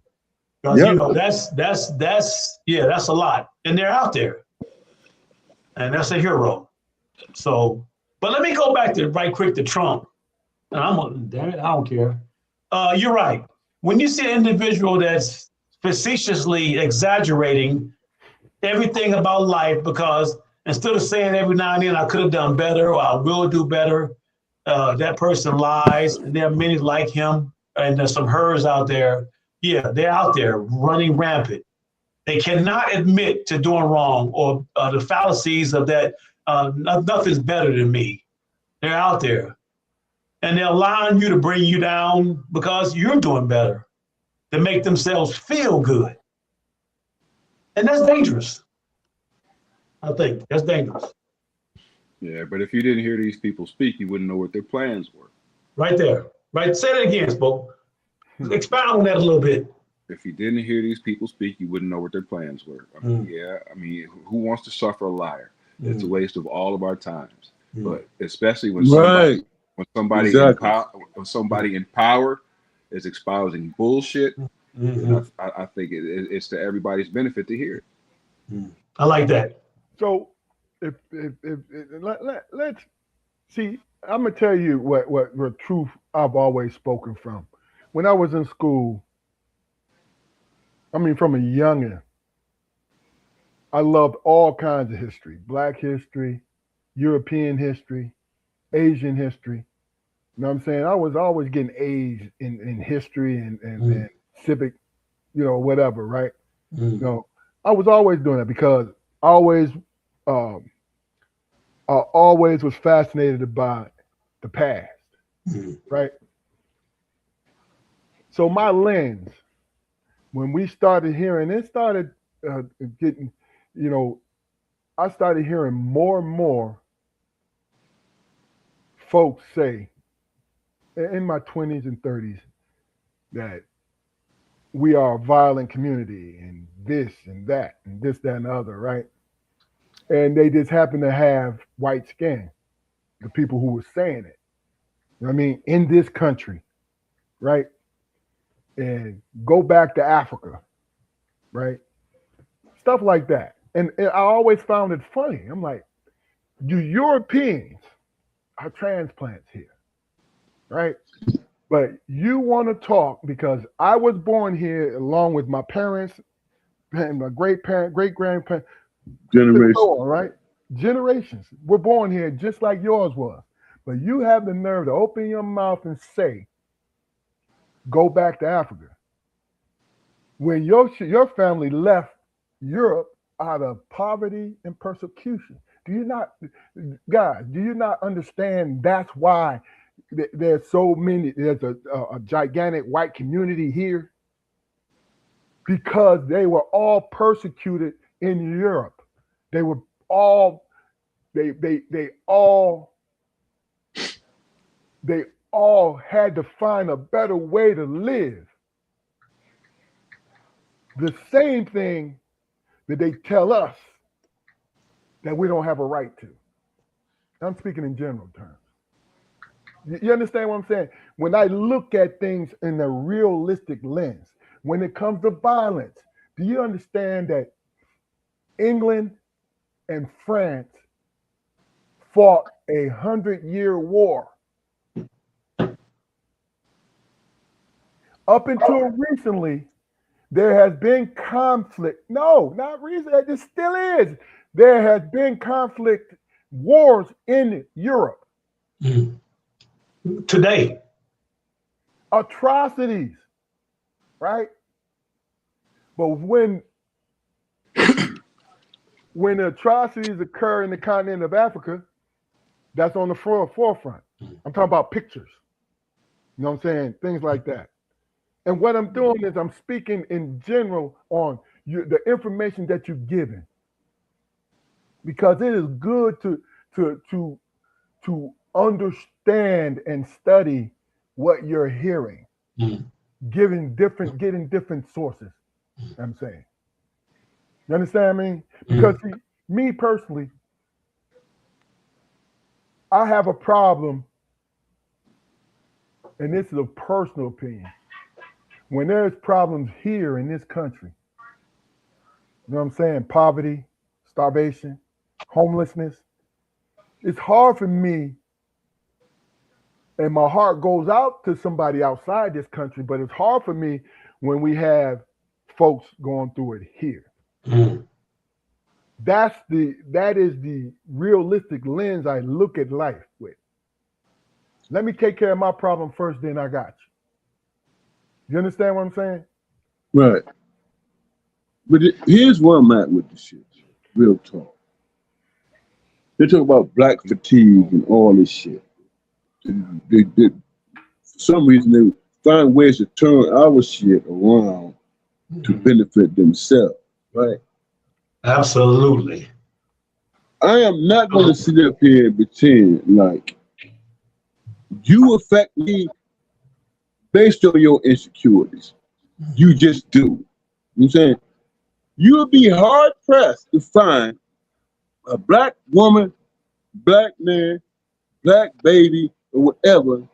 Because that's a lot. And they're out there. And that's a hero. So, but let me go back to right quick to Trump. And damn it, I don't care. You're right. When you see an individual that's facetiously exaggerating everything about life, because instead of saying every now and then I could have done better or I will do better, that person lies. And there are many like him, and there's some hers out there. Yeah, they're out there running rampant. They cannot admit to doing wrong or the fallacies of that. Nothing's better than me. They're out there. And they're allowing you to bring you down because you're doing better, to make themselves feel good. And that's dangerous. I think that's dangerous. Yeah, but if you didn't hear these people speak, you wouldn't know what their plans were. Right there. Right. Say that again, Spoke. Expound on that a little bit. If you didn't hear these people speak, you wouldn't know what their plans were. Who wants to suffer a liar? It's a waste of all of our times. But especially when somebody in power is espousing bullshit, I think it's to everybody's benefit to hear it. I like that. So let's see. I'm gonna tell you what truth I've always spoken from. When I was in school, from a youngin', I loved all kinds of history: Black history, European history, Asian history. You know what I'm saying? I was always getting A's in history and civic, whatever, right? You know, I was always doing that because um, I always was fascinated by the past, right? So my lens, when we started hearing, it started getting, I started hearing more and more folks say in my 20s and 30s that we are a violent community and this and that and this, that, and the other, right? And they just happen to have white skin, the people who were saying it. You know what I mean? In this country, right? And go back to Africa, right? Stuff like that. And I always found it funny. I'm like, you Europeans are transplants here, right? But you want to talk because I was born here along with my parents and my great grandparents, Generation. right? Generations were born here just like yours was. But you have the nerve to open your mouth and say, go back to Africa. When your family left Europe out of poverty and persecution. Do you not understand that's why there's a gigantic white community here? Because they were all persecuted in Europe. They were all they all had to find a better way to live. The same thing that they tell us that we don't have a right to. I'm speaking in general terms. You understand what I'm saying? When I look at things in a realistic lens, when it comes to violence, do you understand that England and France fought 100-year war? Up until recently, there has been conflict. No, not recently. It still is. There has been conflict, wars in Europe. Today. Atrocities, right? But when atrocities occur in the continent of Africa, that's on the forefront. I'm talking about pictures. You know what I'm saying? Things like that. And what I'm doing is I'm speaking in general on the information that you're given, because it is good to understand and study what you're hearing, getting different sources. I'm saying, you understand me? Because see, me personally, I have a problem, and this is a personal opinion. When there's problems here in this country, you know what I'm saying? Poverty, starvation, homelessness. It's hard for me, and my heart goes out to somebody outside this country, but it's hard for me when we have folks going through it here. That is the realistic lens I look at life with. Let me take care of my problem first, then I got you. You understand what I'm saying? Right. But here's where I'm at with the shit. Real talk. They talk about black fatigue and all this shit. They, for some reason, they find ways to turn our shit around to benefit themselves, right? Absolutely. I am not going to sit up here and pretend like you affect me based on your insecurities. You just do. You know what I'm saying? You would be hard pressed to find a black woman, black man, black baby, or whatever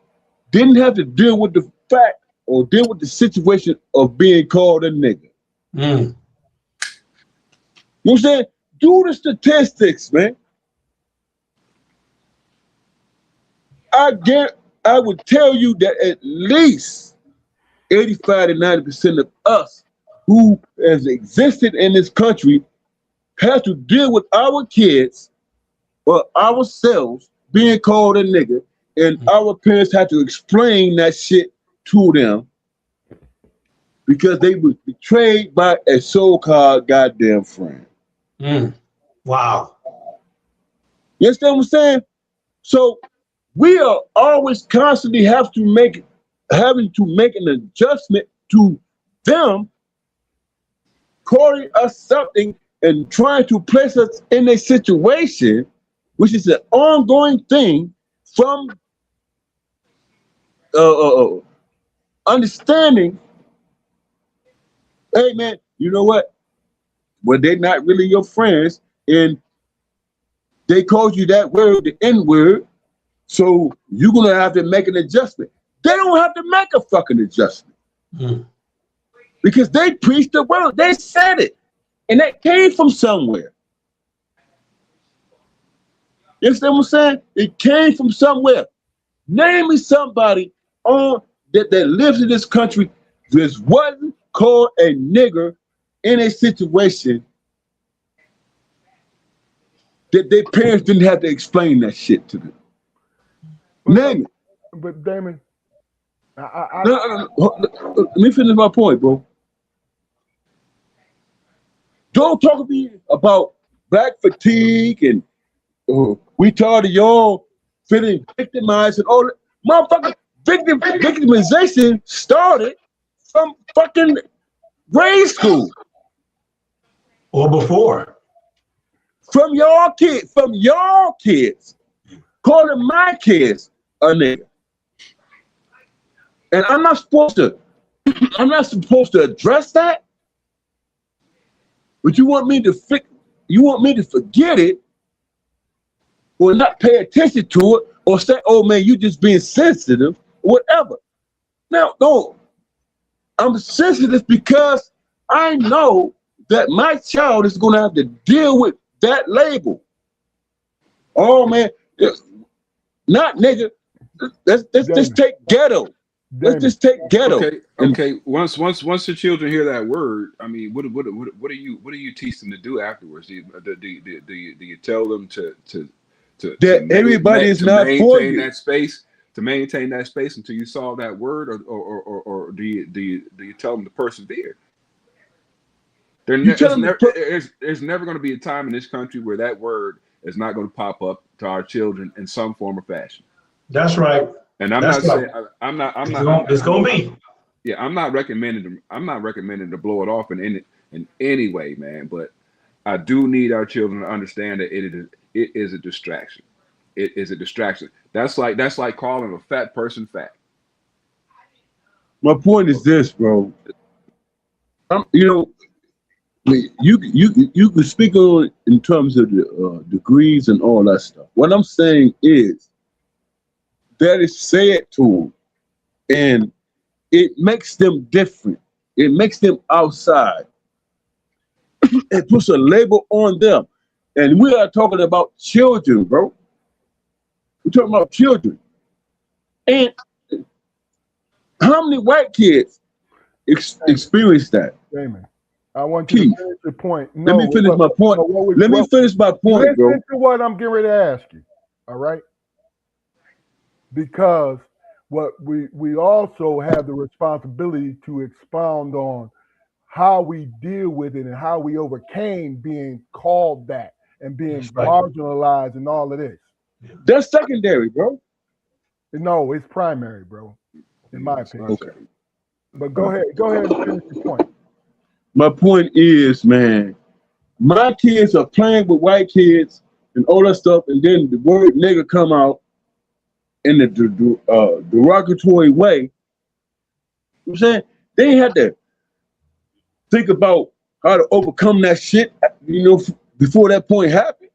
didn't have to deal with the fact or deal with the situation of being called a nigga. You know what I'm saying? Do the statistics, man. I would tell you that at least 85 to 90% of us who has existed in this country have to deal with our kids or ourselves being called a nigga And our parents had to explain that shit to them because they were betrayed by a so-called goddamn friend. Wow. You understand what I'm saying? So we are always constantly having to make an adjustment to them calling us something and trying to place us in a situation, which is an ongoing thing from understanding, hey man, you know what? Well, they're not really your friends, and they called you that word, the N-word, so you're gonna have to make an adjustment. They don't have to make a fucking adjustment. Because they preached the word, they said it, and that came from somewhere. You understand what I'm saying? It came from somewhere. Name me somebody that lives in this country that wasn't called a nigger in a situation that their parents didn't have to explain that shit to them. Name it. But Damon, let me finish my point, bro. Don't talk to me about black fatigue and we tired of y'all feeling victimized and all that. Motherfucker, victimization started from fucking grade school. Or before. From y'all kids, calling my kids a nigga. And I'm not supposed to address that? But you want me to forget it or not pay attention to it or say, oh man, you just being sensitive, whatever. Now, no, I'm sensitive because I know that my child is going to have to deal with that label. Oh man, not nigga. Let's just take ghetto. Let's just take ghetto. Okay. Once the children hear that word, I mean, what do you teach them to do afterwards? Do you tell them to everybody is not for you. To maintain that space until you solve that word, or do you tell them to persevere? There's never going to be a time in this country where that word is not going to pop up to our children in some form or fashion. That's right. And it's going to be. Yeah, I'm not recommending to blow it off in any way, man. But I do need our children to understand that it is a distraction. It is a distraction. That's like calling a fat person fat. My point is this, bro. You can speak on in terms of the degrees and all that stuff. What I'm saying is that is said to them, and it makes them different. It makes them outside. It puts a label on them. And we are talking about children, bro. We're talking about children. And how many white kids experience that? Damon, I want you to finish your point. Let me finish my point, bro. Listen to what I'm getting ready to ask you. All right? Because what we also have the responsibility to expound on how we deal with it and how we overcame being called that and being marginalized and all of this. That's secondary, bro. No, it's primary, bro, in my opinion. Okay. But go ahead and finish your point. My point is, man, my kids are playing with white kids and all that stuff, and then the word nigga come out in the derogatory way. You know what I'm saying? They had to think about how to overcome that shit, before that point happened.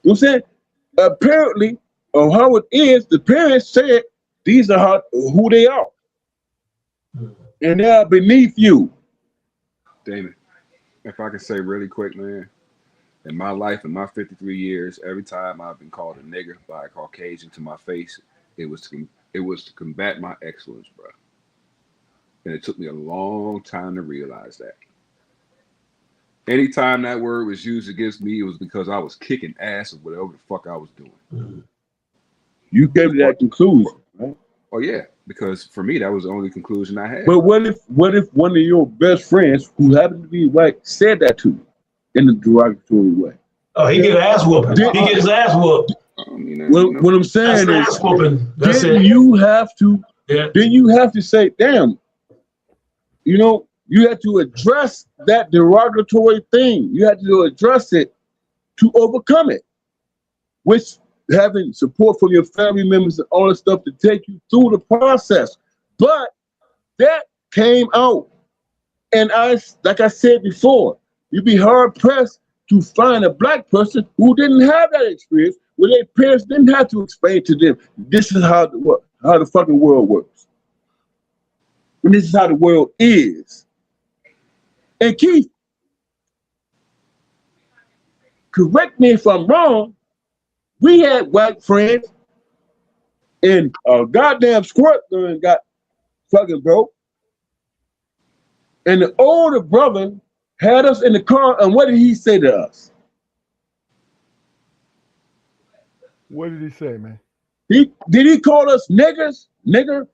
You know what I'm saying? Apparently, or how it is, the parents said these are who they are. And they are beneath you. Damon, if I could say really quick, man, in my life, in my 53 years, every time I've been called a nigger by a Caucasian to my face, it was to combat my excellence, bro. And it took me a long time to realize that. Anytime that word was used against me, it was because I was kicking ass of whatever the fuck I was doing. You came to that conclusion, right? Oh yeah, because for me that was the only conclusion I had. But what if one of your best friends who happened to be white said that to you in a derogatory way? Oh, he get ass whooping. He get his ass whooped. What I'm saying That's is, ass whooping. That's then it. you have to, Yeah. then you have to say, damn, you know, you have to address that derogatory thing. You have to address it to overcome it, which having support from your family members and all that stuff to take you through the process. But that came out. And like I said before, you'd be hard pressed to find a black person who didn't have that experience, where their parents didn't have to explain to them, this is how the fucking world works. And this is how the world is. And Keith, correct me if I'm wrong, we had white friends and a goddamn squirt gun got fucking broke. And the older brother had us in the car, and what did he say to us? What did he say, man? Did he call us niggers? Nigger,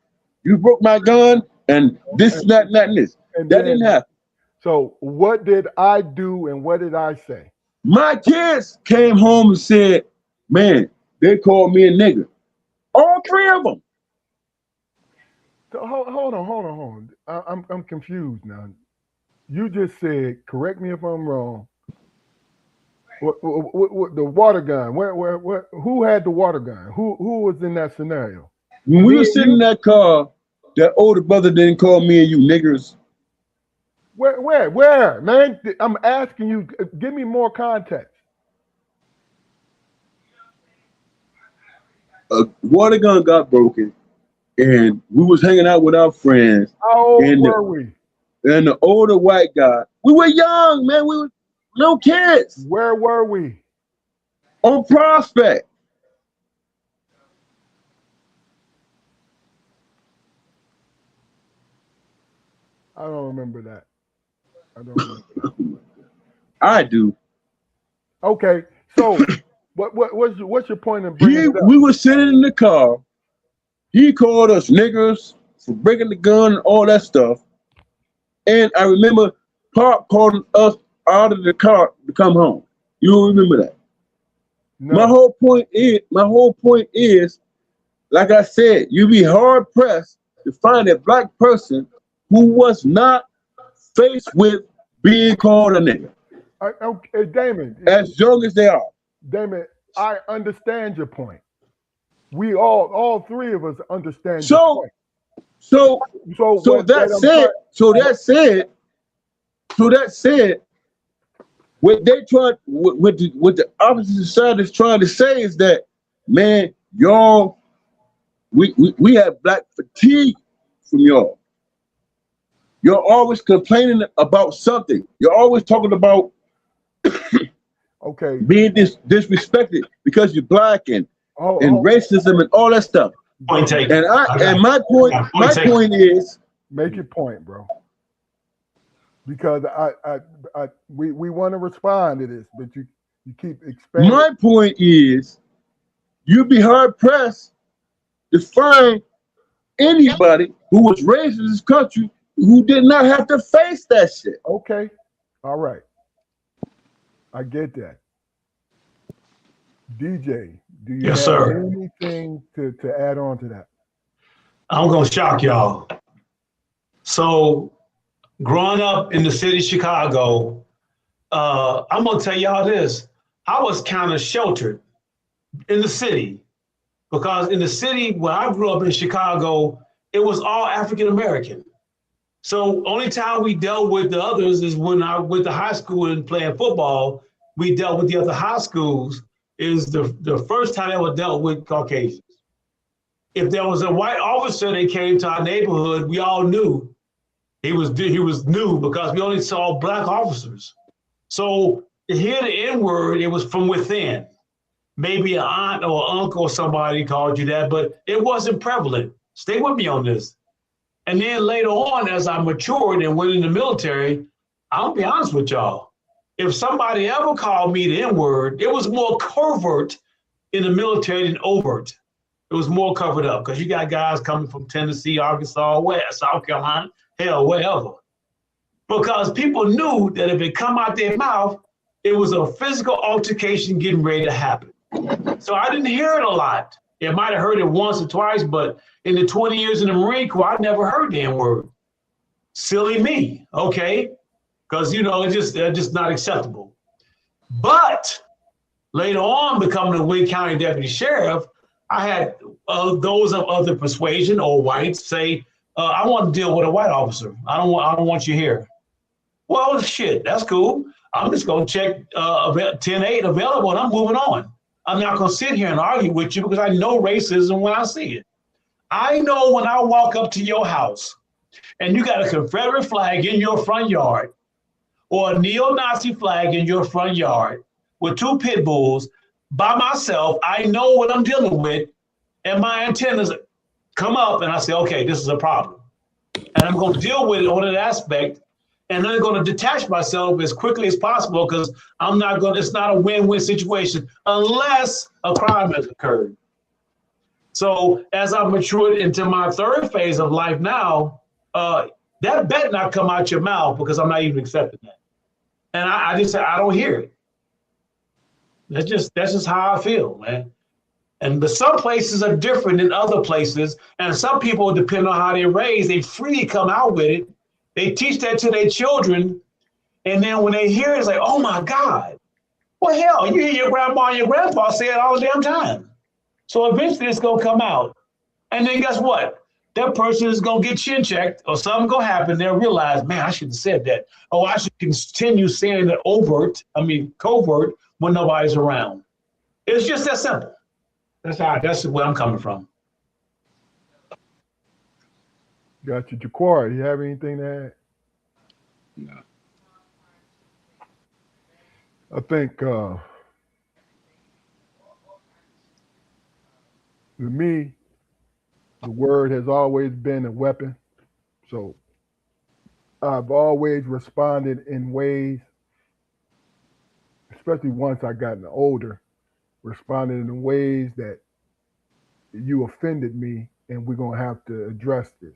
you broke my gun, and this, that, and this. And that didn't happen. So what did I do and what did I say? My kids came home and said, man, they called me a nigger. All three of them. So hold on. I'm confused now. You just said, correct me if I'm wrong. What the water gun? Where? Who had the water gun? Who was in that scenario? When we were sitting in that car, that older brother didn't call me and you niggers. Where, man? I'm asking you. Give me more context. A water gun got broken, and we was hanging out with our friends. How old were we? And the older white guy, we were young, man. We were little kids. Where were we? On Prospect. I don't remember that. I don't remember. I do. Okay, so what's your point in bringing it up? We were sitting in the car. He called us niggers for breaking the gun and all that stuff. And I remember Pop calling us out of the car to come home. You don't remember that? No. My whole point is, like I said, you'd be hard pressed to find a black person who was not faced with being called a nigger. Okay, Damon. As young as they are. Damon, I understand your point. We all three of us understand your point. So that said, what they try, what the opposite side is trying to say is that, man, y'all, we have black fatigue from y'all. You're always complaining about something. You're always talking about being disrespected because you're black and racism and all that stuff. Point taken. And my point is, make your point, bro. Because we want to respond to this, but you keep expanding. My point is, you'd be hard pressed to find anybody who was raised in this country who did not have to face that shit. Okay, all right, I get that. DJ, do you have anything to add on to that? I'm gonna shock y'all. So, growing up in the city of Chicago, I'm gonna tell y'all this. I was kind of sheltered in the city because in the city where I grew up in Chicago, it was all African American. So only time we dealt with the others is when I went to high school and playing football. We dealt with the other high schools. Is the first time I ever dealt with Caucasians. If there was a white officer that came to our neighborhood, we all knew he was new because we only saw black officers. So to hear the N-word, it was from within. Maybe an aunt or uncle or somebody called you that, but it wasn't prevalent. Stay with me on this. And then later on, as I matured and went in the military, I'll be honest with y'all. If somebody ever called me the N-word, it was more covert in the military than overt. it was more covered up because you got guys coming from Tennessee, Arkansas, West, South Carolina, hell, wherever. Because people knew that if it come out their mouth, it was a physical altercation getting ready to happen. So I didn't hear it a lot. I might have heard it once or twice, but in the 20 years in the Marine Corps, I never heard the N-word. Silly me, okay? Because, you know, it's just not acceptable. But later on, becoming a Wake County Deputy Sheriff, I had those of other persuasion or whites say, I want to deal with a white officer. I don't want you here. Well, shit, that's cool. I'm just going to check 10-8 available and I'm moving on. I'm not going to sit here and argue with you because I know racism when I see it. I know when I walk up to your house and you got a Confederate flag in your front yard or a neo-Nazi flag in your front yard with 2 pit bulls by myself, I know what I'm dealing with, and my antennas come up and I say, okay, this is a problem. And I'm going to deal with it on an aspect, and then I'm going to detach myself as quickly as possible because it's not a win-win situation unless a crime has occurred. So as I matured into my 3rd phase of life now, that better not come out your mouth because I'm not even accepting that. And I just say, I don't hear it. That's just how I feel, man. But some places are different than other places. And some people, depending on how they're raised, they freely come out with it. They teach that to their children. And then when they hear it, it's like, oh my God. Well, hell, you hear your grandma and your grandpa say it all the damn time. So eventually it's going to come out. And then guess what? That person is going to get chin checked or something going to happen. They'll realize, man, I shouldn't have said that. Oh, I should continue saying it covert when nobody's around. It's just that simple. That's where I'm coming from. Got you. Jaquar, you have anything to add? No. I think to me, the word has always been a weapon. So I've always responded in ways, especially once I gotten older, responded in ways that you offended me and we're going to have to address this.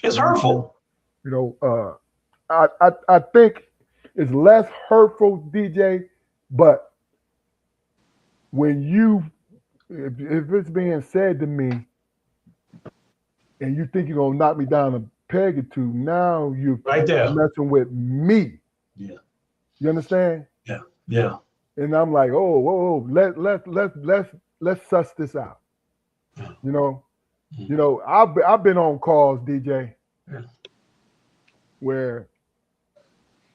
It's hurtful. You know, I think it's less hurtful, DJ, but when if it's being said to me and you think you're going to knock me down a peg or two, now you're right there messing with me. Yeah. You understand? Yeah. Yeah. And I'm like, whoa, let's suss this out. Yeah. You know, I've been on calls, DJ, where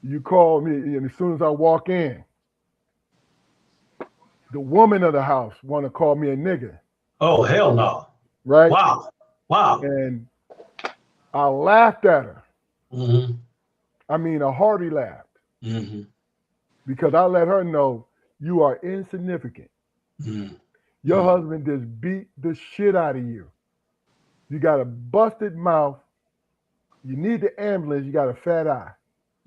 you call me, and as soon as I walk in, the woman of the house want to call me a nigger. Oh, hell no. Right? Wow. And I laughed at her. Mm-hmm. I mean, a hearty laugh. Mm-hmm. Because I let her know you are insignificant. Mm-hmm. Your husband just beat the shit out of you. You got a busted mouth. You need the ambulance. You got a fat eye.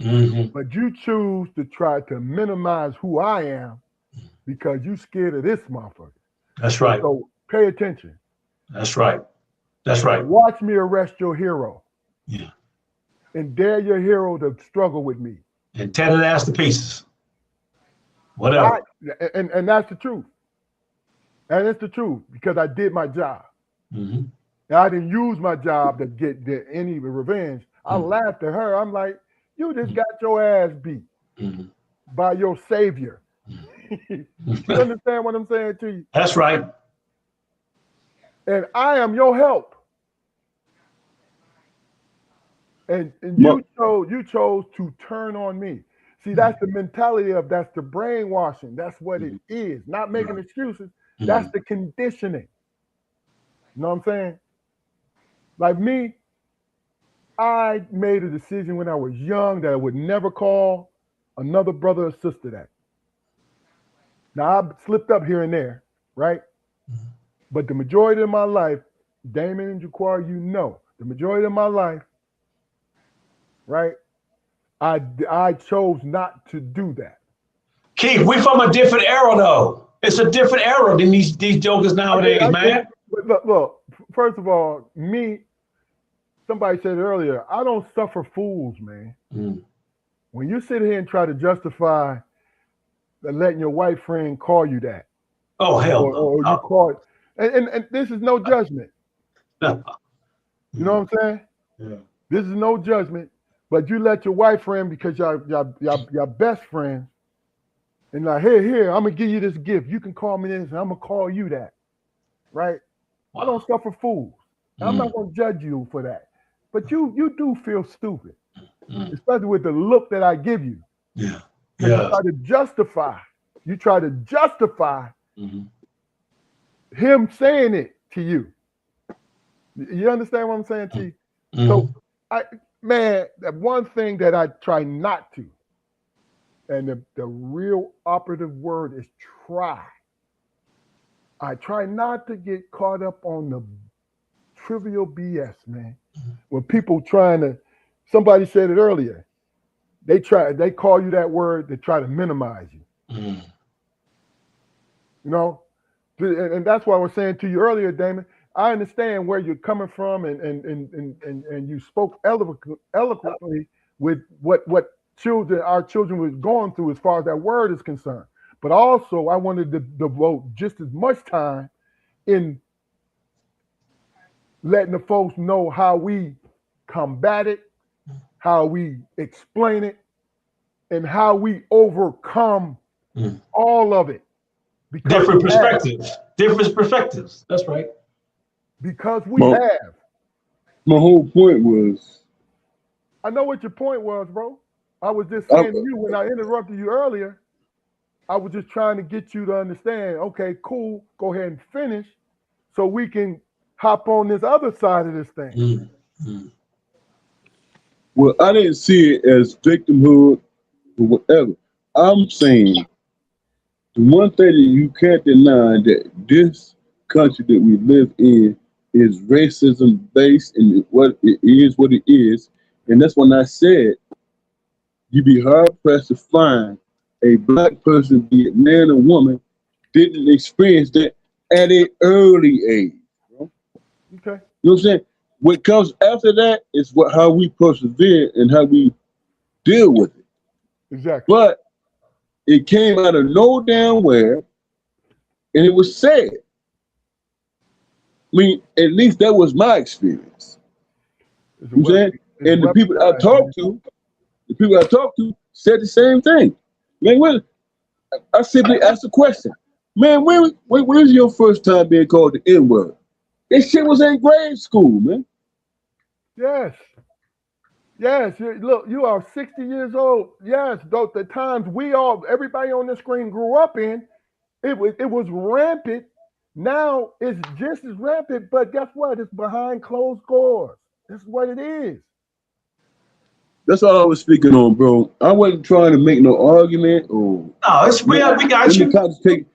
Mm-hmm. But you choose to try to minimize who I am because you scared of this motherfucker. That's right. So pay attention. That's right. That's right. Watch me arrest your hero. Yeah. And dare your hero to struggle with me. And tear that ass to pieces. Whatever. And that's the truth. And it's the truth because I did my job. Mm-hmm. And I didn't use my job to get any revenge. I laughed at her. I'm like, you just got your ass beat by your savior. You understand what I'm saying to you? That's right. And I am your help. And you chose to turn on me. See, that's the mentality that's the brainwashing. That's what it is. Not making excuses. That's the conditioning. You know what I'm saying? Like me, I made a decision when I was young that I would never call another brother or sister that. Now, I've slipped up here and there, right? But the majority of my life, Damon and Jaquar, the majority of my life, right? I chose not to do that. Keith, we from a different era, though. It's a different era than these jokers nowadays, man. But look, first of all, somebody said earlier, I don't suffer fools, man. Mm. When you sit here and try to justify letting your white friend call you that, Oh hell or no. you call it, and this is no judgment. No. You know what I'm saying? Yeah. This is no judgment, but you let your white friend because y'all best friends, and like, here, I'm gonna give you this gift. You can call me this, and I'm gonna call you that, right? I don't suffer fools. I'm not gonna judge you for that, but you do feel stupid, especially with the look that I give you. Yeah. You try to justify. You try to justify him saying it to you. You understand what I'm saying, T? So, that one thing that I try not to, and the real operative word is try. I try not to get caught up on the trivial BS, man. When people somebody said it earlier, they call you that word to try to minimize you. You know, and that's why I was saying to you earlier, Damon. I understand where you're coming from, and you spoke eloquently with what our children was going through as far as that word is concerned. But also, I wanted to devote just as much time in letting the folks know how we combat it, how we explain it, and how we overcome all of it. Different perspectives. That's right. Because we have. My whole point was. I know what your point was, bro. I was just saying to you when I interrupted you earlier, I was just trying to get you to understand, okay, cool, go ahead and finish so we can hop on this other side of this thing. Well, I didn't see it as victimhood or whatever. I'm saying the one thing that you can't deny that this country that we live in is racism based, and what it is. And that's when I said you'd be hard pressed to find a black person, be it man or woman, didn't experience that at an early age. Bro. Okay. You know what I'm saying? What comes after that is how we persevere and how we deal with it. Exactly. But it came out of no damn where, and it was sad. I mean, at least that was my experience. You know what I'm saying? And the people I talked to said the same thing. Man, I simply asked the question, man, when's your first time being called the N-word? This shit was in grade school, man. Yes. Look, you are 60 years old. Yes, though the times everybody on the screen grew up in, it was rampant. Now it's just as rampant, but guess what? It's behind closed doors. That's what it is. That's all I was speaking on, bro. I wasn't trying to make no argument or. No, it's real. We got you. It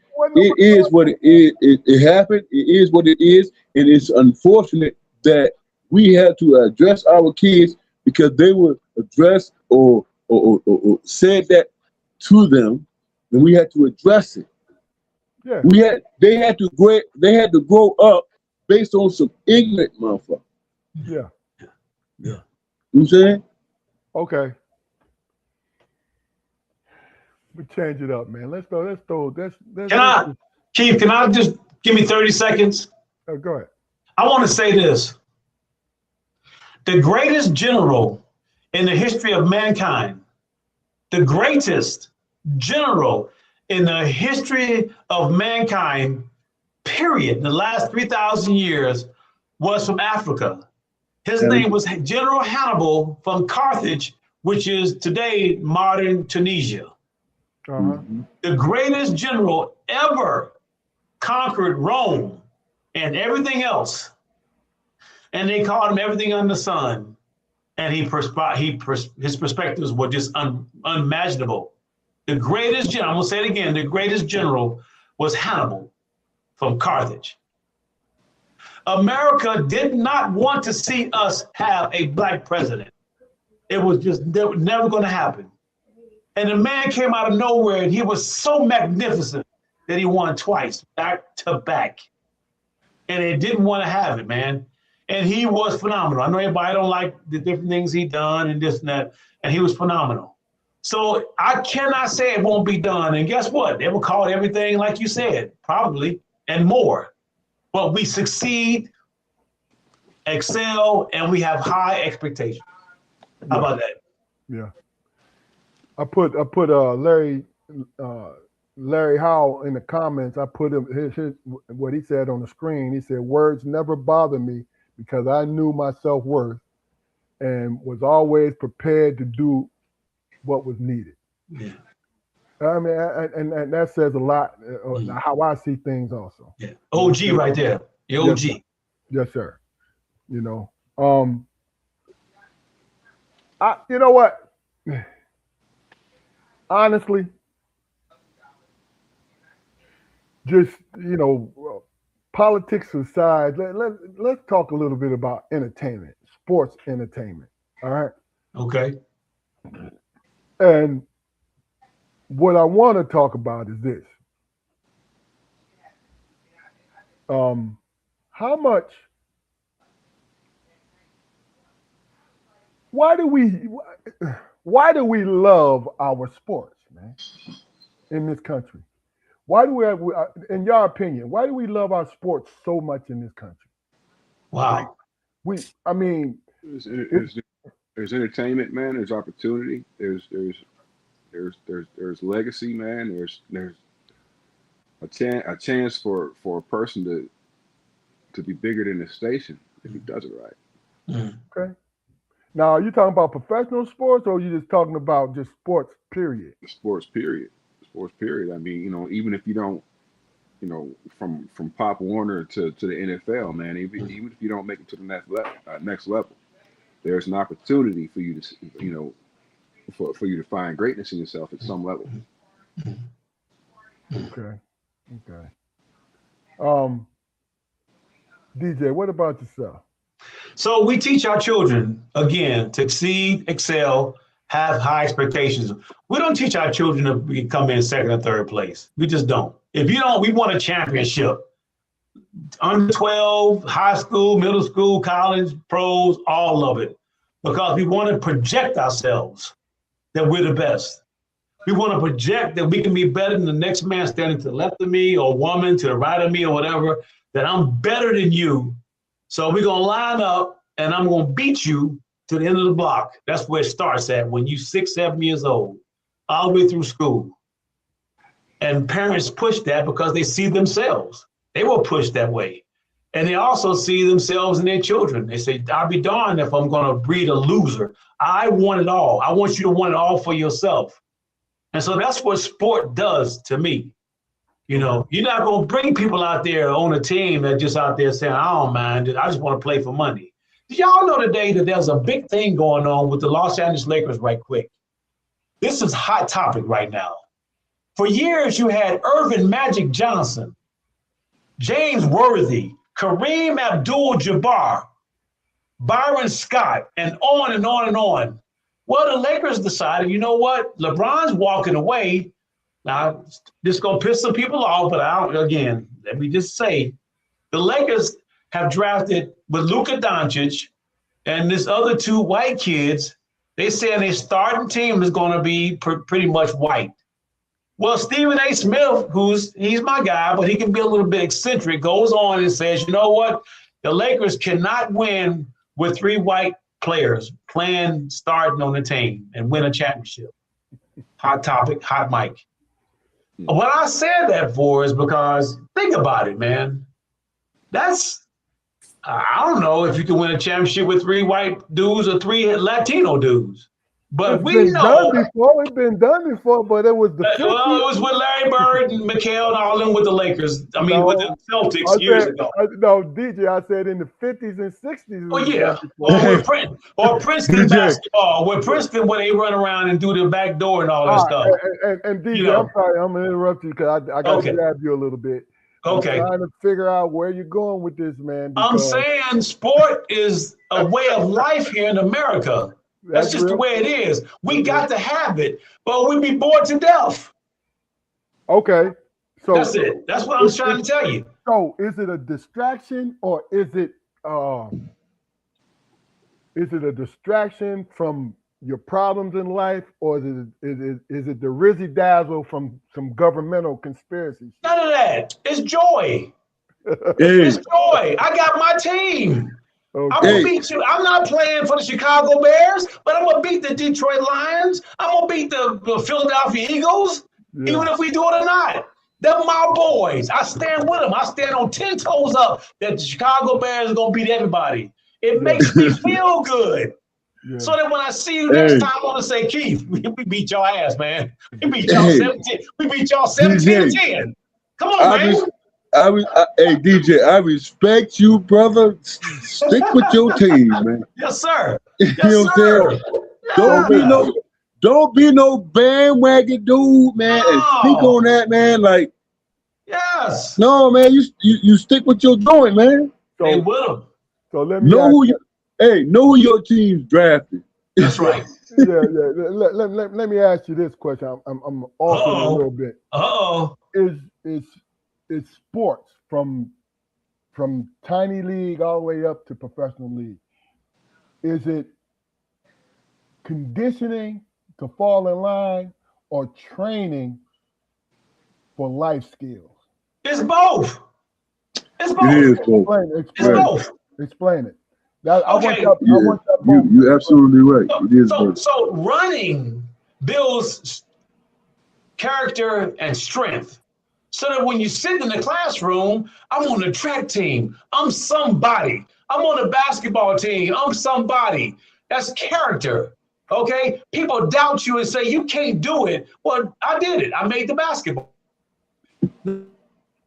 is what it is. It happened. It is what it is, and it's unfortunate that we had to address our kids because they were addressed or said that to them, and we had to address it. Yeah. They had to grow up based on some ignorant motherfucker. Yeah. You know what I'm saying? Okay. We change it up, man. Let's throw. Keith, can I just give me 30 seconds? Go ahead. I want to say this. The greatest general in the history of mankind, the greatest general in the history of mankind, period, in the last 3,000 years, was from Africa. His name was General Hannibal from Carthage, which is today modern Tunisia. The greatest general ever conquered Rome and everything else. And they called him everything under the sun. And his perspectives were just unimaginable. The greatest general, I'm going to say it again, the greatest general was Hannibal from Carthage. America did not want to see us have a black president. It was just never going to happen. And the man came out of nowhere, and he was so magnificent that he won twice, back to back. and they didn't want to have it, man. And he was phenomenal. I know everybody don't like the different things he done and this and that, and he was phenomenal. So I cannot say it won't be done. And guess what? They will call everything like you said, probably, and more. But we succeed, excel, and we have high expectations. How about that? Yeah. I put Larry Howell in the comments. I put him his what he said on the screen. He said, "Words never bother me because I knew my self-worth and was always prepared to do what was needed." Yeah. I mean, and that says a lot how I see things also. Yeah. OG right there. The OG. Yes, sir. You know, you know what? Honestly, just, you know, politics aside, let's talk a little bit about entertainment, sports entertainment. All right. Okay. And what I want to talk about is this. How much, why do we love our sports, man, in this country? Why do we have, in your opinion, why do we love our sports so much in this country? Wow. I mean, there's entertainment, man. There's opportunity. There's legacy, man. There's a chance for a person to be bigger than the station if he does it right. Mm. Okay. Now, are you talking about professional sports, or are you just talking about just sports, period? Sports, period. Sports, period. I mean, you know, even if you don't, you know, from Pop Warner to the NFL, man, even if you don't make it to the next level, there's an opportunity for you to, you know, for you to find greatness in yourself at some level. Okay. DJ, what about yourself? So we teach our children, again, to exceed, excel, have high expectations. We don't teach our children to come in second or third place. We just don't. If you don't, we want a championship. Under 12, high school, middle school, college, pros, all of it. Because we want to project ourselves that we're the best. We want to project that we can be better than the next man standing to the left of me, or woman to the right of me, or whatever, that I'm better than you. So we're going to line up and I'm going to beat you to the end of the block. That's where it starts at when you're 6, 7 years old, all the way through school. And parents push that because they see themselves. They will push that way. And they also see themselves in their children. They say, I'll be darned if I'm going to breed a loser. I want it all. I want you to want it all for yourself. And so that's what sport does to me. You know, you're not going to bring people out there on a team that just out there saying, I don't mind, I just want to play for money. Did y'all know today that there's a big thing going on with the Los Angeles Lakers right quick? This is a hot topic right now. For years, you had Irvin Magic Johnson, James Worthy, Kareem Abdul-Jabbar, Byron Scott, and on and on and on. Well, the Lakers decided, you know what? LeBron's walking away. Now, this is going to piss some people off, but again, let me just say, the Lakers have drafted with Luka Doncic and this other 2 white kids. They say their starting team is going to be pretty much white. Well, Stephen A. Smith, he's my guy, but he can be a little bit eccentric, goes on and says, you know what? The Lakers cannot win with 3 white players starting on the team and win a championship. Hot topic, hot mic. What I said that for is because, think about it, man. I don't know if you can win a championship with 3 white dudes or 3 Latino dudes. But we know it's been done before, but it was the 50s. Well, it was with Larry Bird and McHale and all them with the Lakers. I mean, with the Celtics years ago. No, DJ, I said in the 50s and 60s. Oh, yeah. Or Princeton basketball, where they run around and do the back door and all that stuff. And DJ, you know, I'm sorry, I'm going to interrupt you because I got to grab you a little bit. Okay. I'm trying to figure out where you're going with this, man. I'm saying sport is a way of life here in America. That's just the way it is. We got to have it, but we'd be bored to death. Okay. So that's it. That's what I'm trying to tell you. So is it a distraction or is it a distraction from your problems in life, or is it the rizzy dazzle from some governmental conspiracy? None of that. It's joy. Hey, It's joy. I got my team. Okay. I'm gonna beat you. I'm not playing for the Chicago Bears, but I'm gonna beat the Detroit Lions. I'm gonna beat the Philadelphia Eagles, even if we do it or not. They're my boys. I stand with them. I stand on 10 toes up that the Chicago Bears are gonna beat everybody. It makes me feel good. Yeah. So that when I see you next time, I'm gonna say, Keith, we beat your ass, man. We beat y'all 17. We beat y'all 17-10. Come on, man. Hey DJ, I respect you, brother. Stick with your team, man. Yes, sir. You Yes, know what I'm saying? Yeah. Don't be no bandwagon dude, man, and speak on that, man. Like, yes. no, man, you stick with your joint, man. Stay with them. So let me know who your team's drafted. That's right. Yeah. Let me ask you this question. I'm off a little bit. Is sports from tiny league all the way up to professional league? Is it conditioning to fall in line or training for life skills? It's both. It's both. It is both. Explain it. I want you're absolutely right. It is both. So running builds character and strength. So that when you sit in the classroom, I'm on the track team. I'm somebody. I'm on the basketball team. I'm somebody. That's character. Okay? People doubt you and say you can't do it. Well, I did it. I made the basketball.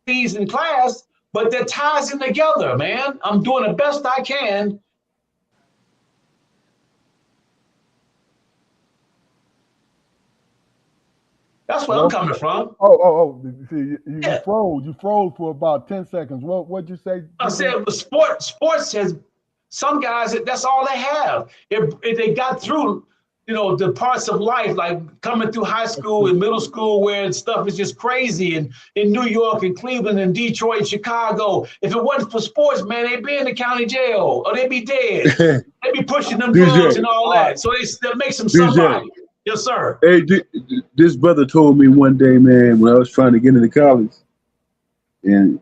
These in class, but that ties in together, man. I'm doing the best I can. That's where I'm coming from. See, you froze. You froze for about 10 seconds. What'd you say? I said sports has some guys, that's all they have. If they got through, the parts of life, like coming through high school and middle school where stuff is just crazy, and in New York and Cleveland and Detroit, Chicago, if it wasn't for sports, man, they'd be in the county jail or they'd be dead. They'd be pushing them drugs and all that. So that makes them somebody. Yes, sir. Hey, this brother told me one day, man, when I was trying to get into college, and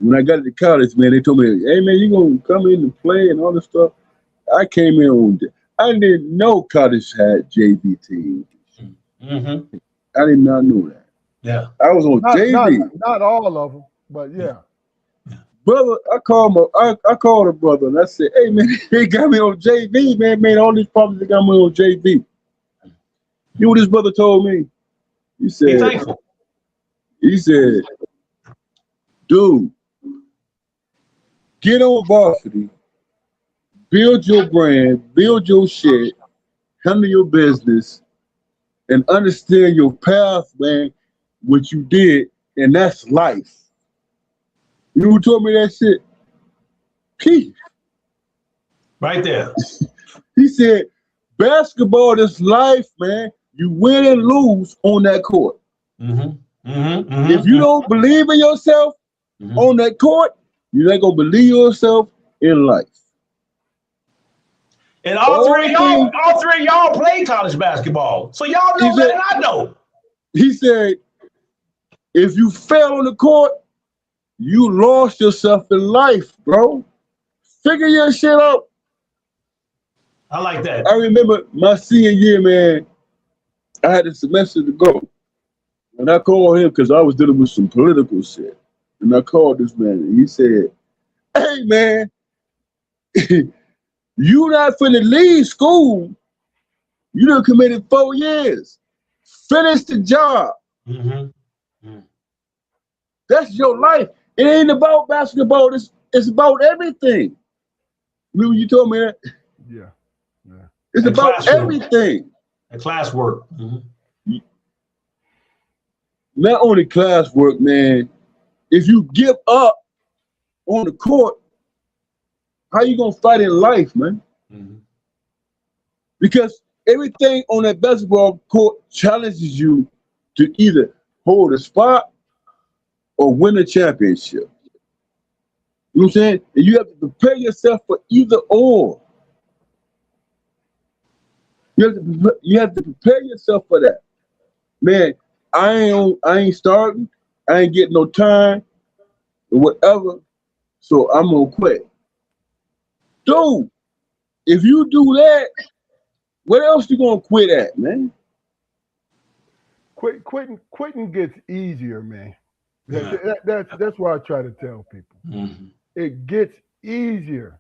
when I got into college, man, they told me, hey, man, you going to come in and play and all this stuff. I came in on I didn't know college had JV teams. Mm-hmm. I did not know that. Yeah. I was on JV. Not all of them, but yeah. Brother, I called a brother and I said, hey, man, they got me on JV, man. All these problems, they got me on JV. You know what this brother told me? He said, dude, get on varsity, build your brand, build your shit, handle your business, and understand your path, man, what you did, and that's life. You know who told me that shit? Keith. Right there. He said, basketball is life, man. You win and lose on that court. Mm-hmm. Mm-hmm. Mm-hmm. If you don't believe in yourself on that court, you're not going to believe yourself in life. And all three of y'all play college basketball. So y'all know better than I know. He said, if you fail on the court, you lost yourself in life, bro. Figure your shit out. I like that. I remember my senior year, man, I had a semester to go. And I called him because I was dealing with some political shit. And I called this man and he said, hey, man, you not finna leave school. You done committed 4 years. Finish the job. Mm-hmm. Mm. That's your life. It ain't about basketball. It's about everything. Remember you told me that? Yeah. It's about everything. And classwork. Mm-hmm. Not only classwork, man. If you give up on the court, how you gonna fight in life, man? Mm-hmm. Because everything on that basketball court challenges you to either hold a spot or win a championship. You know what I'm saying? And you have to prepare yourself for either or. You have to prepare yourself for that. Man, I ain't starting. I ain't getting no time or whatever. So I'm gonna quit. Dude, if you do that, what else you gonna quit at, man? Quitting gets easier, man. That's what I try to tell people. Mm-hmm. It gets easier.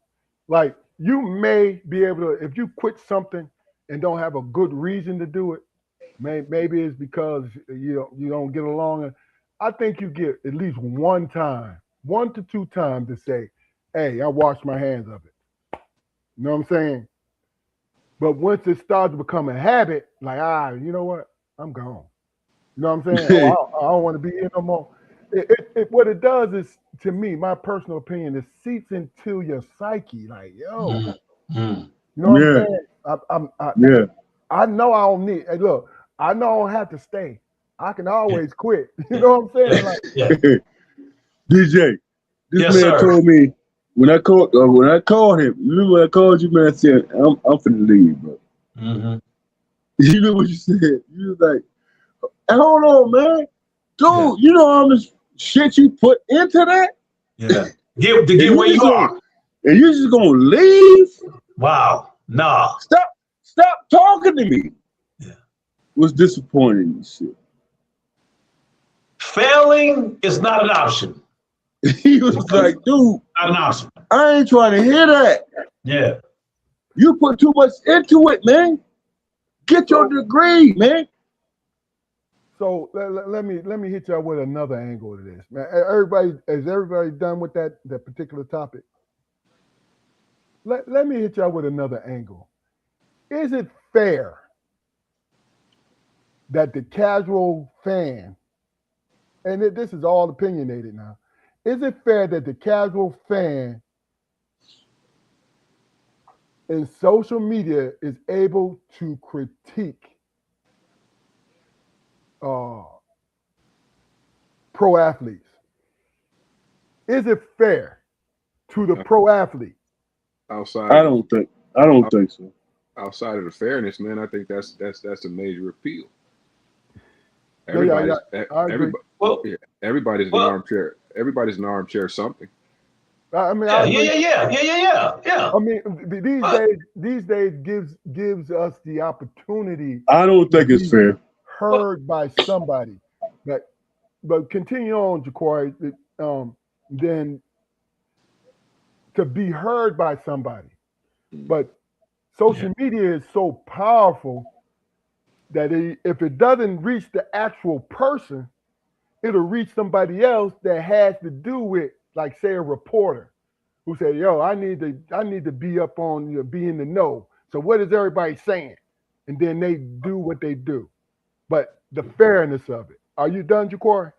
Like you may be able to, if you quit something and don't have a good reason to do it, maybe it's because you don't get along. I think you get at least 1 to 2 times to say, "Hey, I washed my hands of it." You know what I'm saying? But once it starts to become a habit, like you know what? I'm gone. You know what I'm saying? I don't want to be here no more. What it does is, to me, my personal opinion, it seeps into your psyche. Like, yo, Mm-hmm. you know what I'm saying? I know I don't need. Hey, look, I know I don't have to stay. I can always quit. You know what I'm saying? Like, DJ, this man told me when I called him. Remember when I called you, man? I said, "I'm finna leave, bro." Mm-hmm. You know what you said? You was like, hey, "Hold on, man, dude. You know how much shit you put into that? Yeah, get where you are, and you just gonna leave? Wow, nah. Stop talking to me." Yeah, was disappointing and shit. Failing is not an option. He was like, "Dude, not an option. I ain't trying to hear that. Yeah, you put too much into it, man. Get your degree, man." So let me hit y'all with another angle to this. Man, is everybody done with that particular topic? Let me hit y'all with another angle. Is it fair that the casual fan, and this is all opinionated now, is it fair that the casual fan in social media is able to critique pro athletes? Is it fair to the pro athlete? I don't think so. Outside of the fairness, man, I think that's a major appeal. Everybody's an armchair. Everybody's an armchair something. I mean, yeah. I mean, these days gives us the opportunity. I don't think it's fair. Heard by somebody, but continue on, Jaquari. Then to be heard by somebody, but social media is so powerful that if it doesn't reach the actual person, it'll reach somebody else that has to do with, like, say, a reporter who said, "Yo, I need to be up on, be in the know. So what is everybody saying?" And then they do what they do. But the fairness of it. Are you done, Jaquari?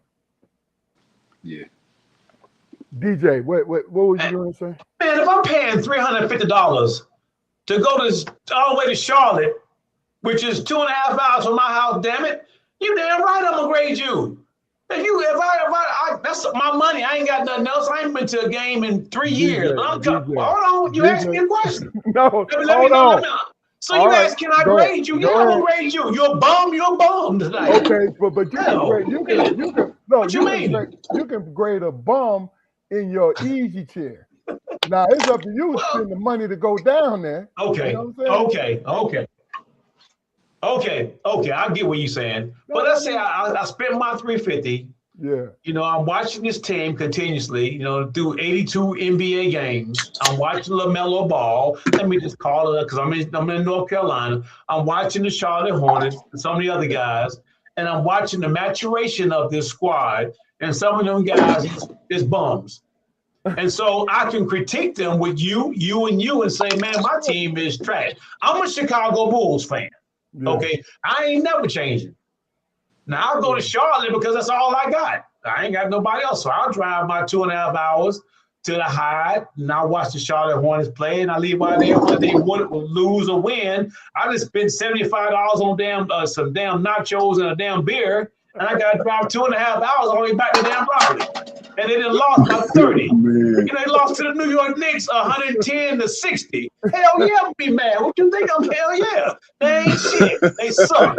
Yeah. DJ, what was you going to say? Man, if I'm paying $350 to go all the way to Charlotte, which is 2.5 hours from my house, damn it, you damn right I'm gonna grade you. If I that's my money. I ain't got nothing else. I ain't been to a game in 3 years. Hold on, you asked me a question. No, hold on. So you asked, can I grade you? Yeah, I'm gonna grade you. You're a bum tonight. Okay, but you can grade. You can. No, what you mean? You can grade a bum in your easy chair. Now it's up to you to spend the money to go down there. Okay. You know what I'm saying? Okay, I get what you're saying. But let's say I spent my $350. Yeah. You know, I'm watching this team continuously, through 82 NBA games. I'm watching LaMelo Ball. Let me just call it up because I'm in North Carolina. I'm watching the Charlotte Hornets and some of the other guys. And I'm watching the maturation of this squad. And some of them guys is bums. And so I can critique them with you, and say, man, my team is trash. I'm a Chicago Bulls fan. Yeah. Okay, I ain't never changing. Now I'll go to Charlotte because that's all I got. I ain't got nobody else. So I'll drive my 2.5 hours to the Hyde, and I'll watch the Charlotte Hornets play, and I leave out there whether they lose or win. I just spent $75 on some damn nachos and a damn beer, And I got to drive 2.5 hours all the way back to damn property. And they done lost by 30. You know, they lost to the New York Knicks 110-60. Hell yeah, I'm be mad. What you think? I'm hell yeah. They ain't shit. They suck.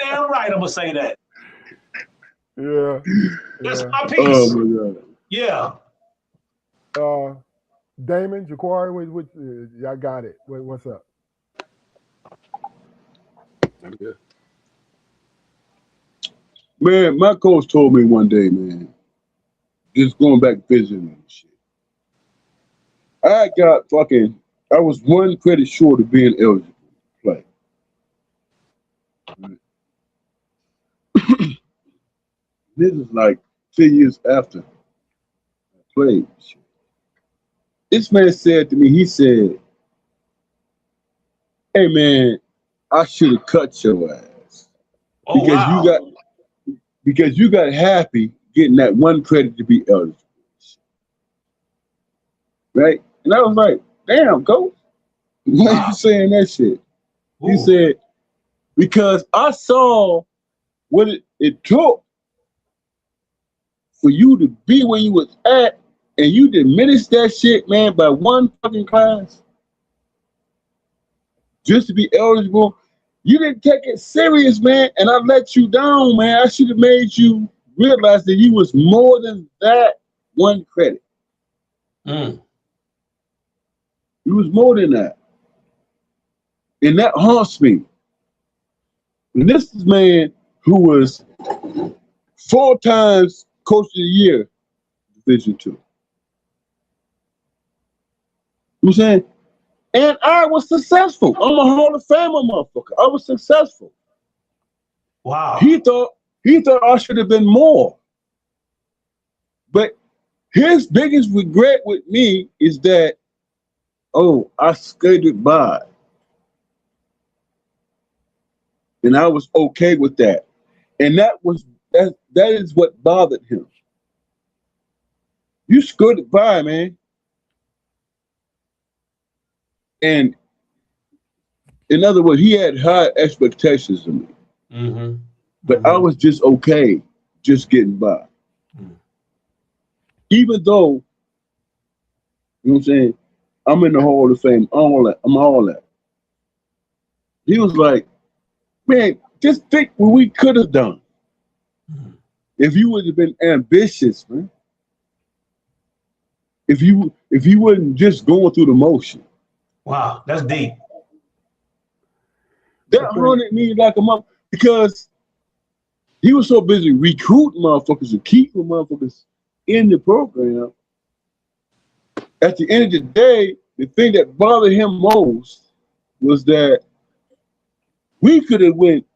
Damn right, I'm gonna say that. Yeah. That's my piece. Oh my God. Yeah. Damon, Jaquari, y'all got it. What's up? I'm good. Man, my coach told me one day, man, just going back visiting and shit. I was one credit short of being eligible to play. Right. This is like 10 years after I played. This man said to me, he said, hey man, I should have cut your ass. Oh, Because you got happy getting that one credit to be eligible. Right? And I was like, damn, coach. Why are you saying that shit? He said, because I saw what it took for you to be where you was at, and you diminished that shit, man, by one fucking class just to be eligible. You didn't take it serious, man, and I let you down, man. I should have made you realize that you was more than that one credit. You was more than that. And that haunts me. And this is man who was 4 times Coach of the Year, Division II. You know what I'm saying? And I was successful. I'm a Hall of Famer, motherfucker. I was successful. Wow. He thought I should have been more. But his biggest regret with me is that, I skated by. And I was okay with that. And that is what bothered him. You skirted by, man. And in other words, he had high expectations of me. But I was just okay, just getting by. Even though, you know what I'm saying, I'm in the Hall of Fame, I'm all that. He was like, man, just think what we could have done if you would have been ambitious, man. If you wasn't just going through the motion. Wow, that's deep. That haunted me like a month because he was so busy recruiting motherfuckers and keeping motherfuckers in the program. At the end of the day, the thing that bothered him most was that we could have went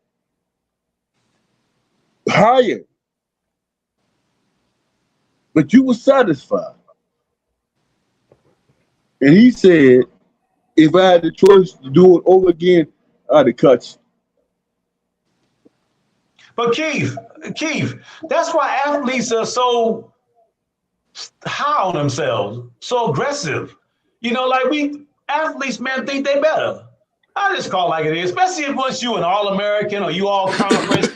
higher, but you were satisfied. And he said, if I had the choice to do it over again, I'd have cut you. But Keith, that's why athletes are so high on themselves, so aggressive. You know, like athletes, man, think they better. I just call it like it is, especially if once you an All-American or you All-Conference,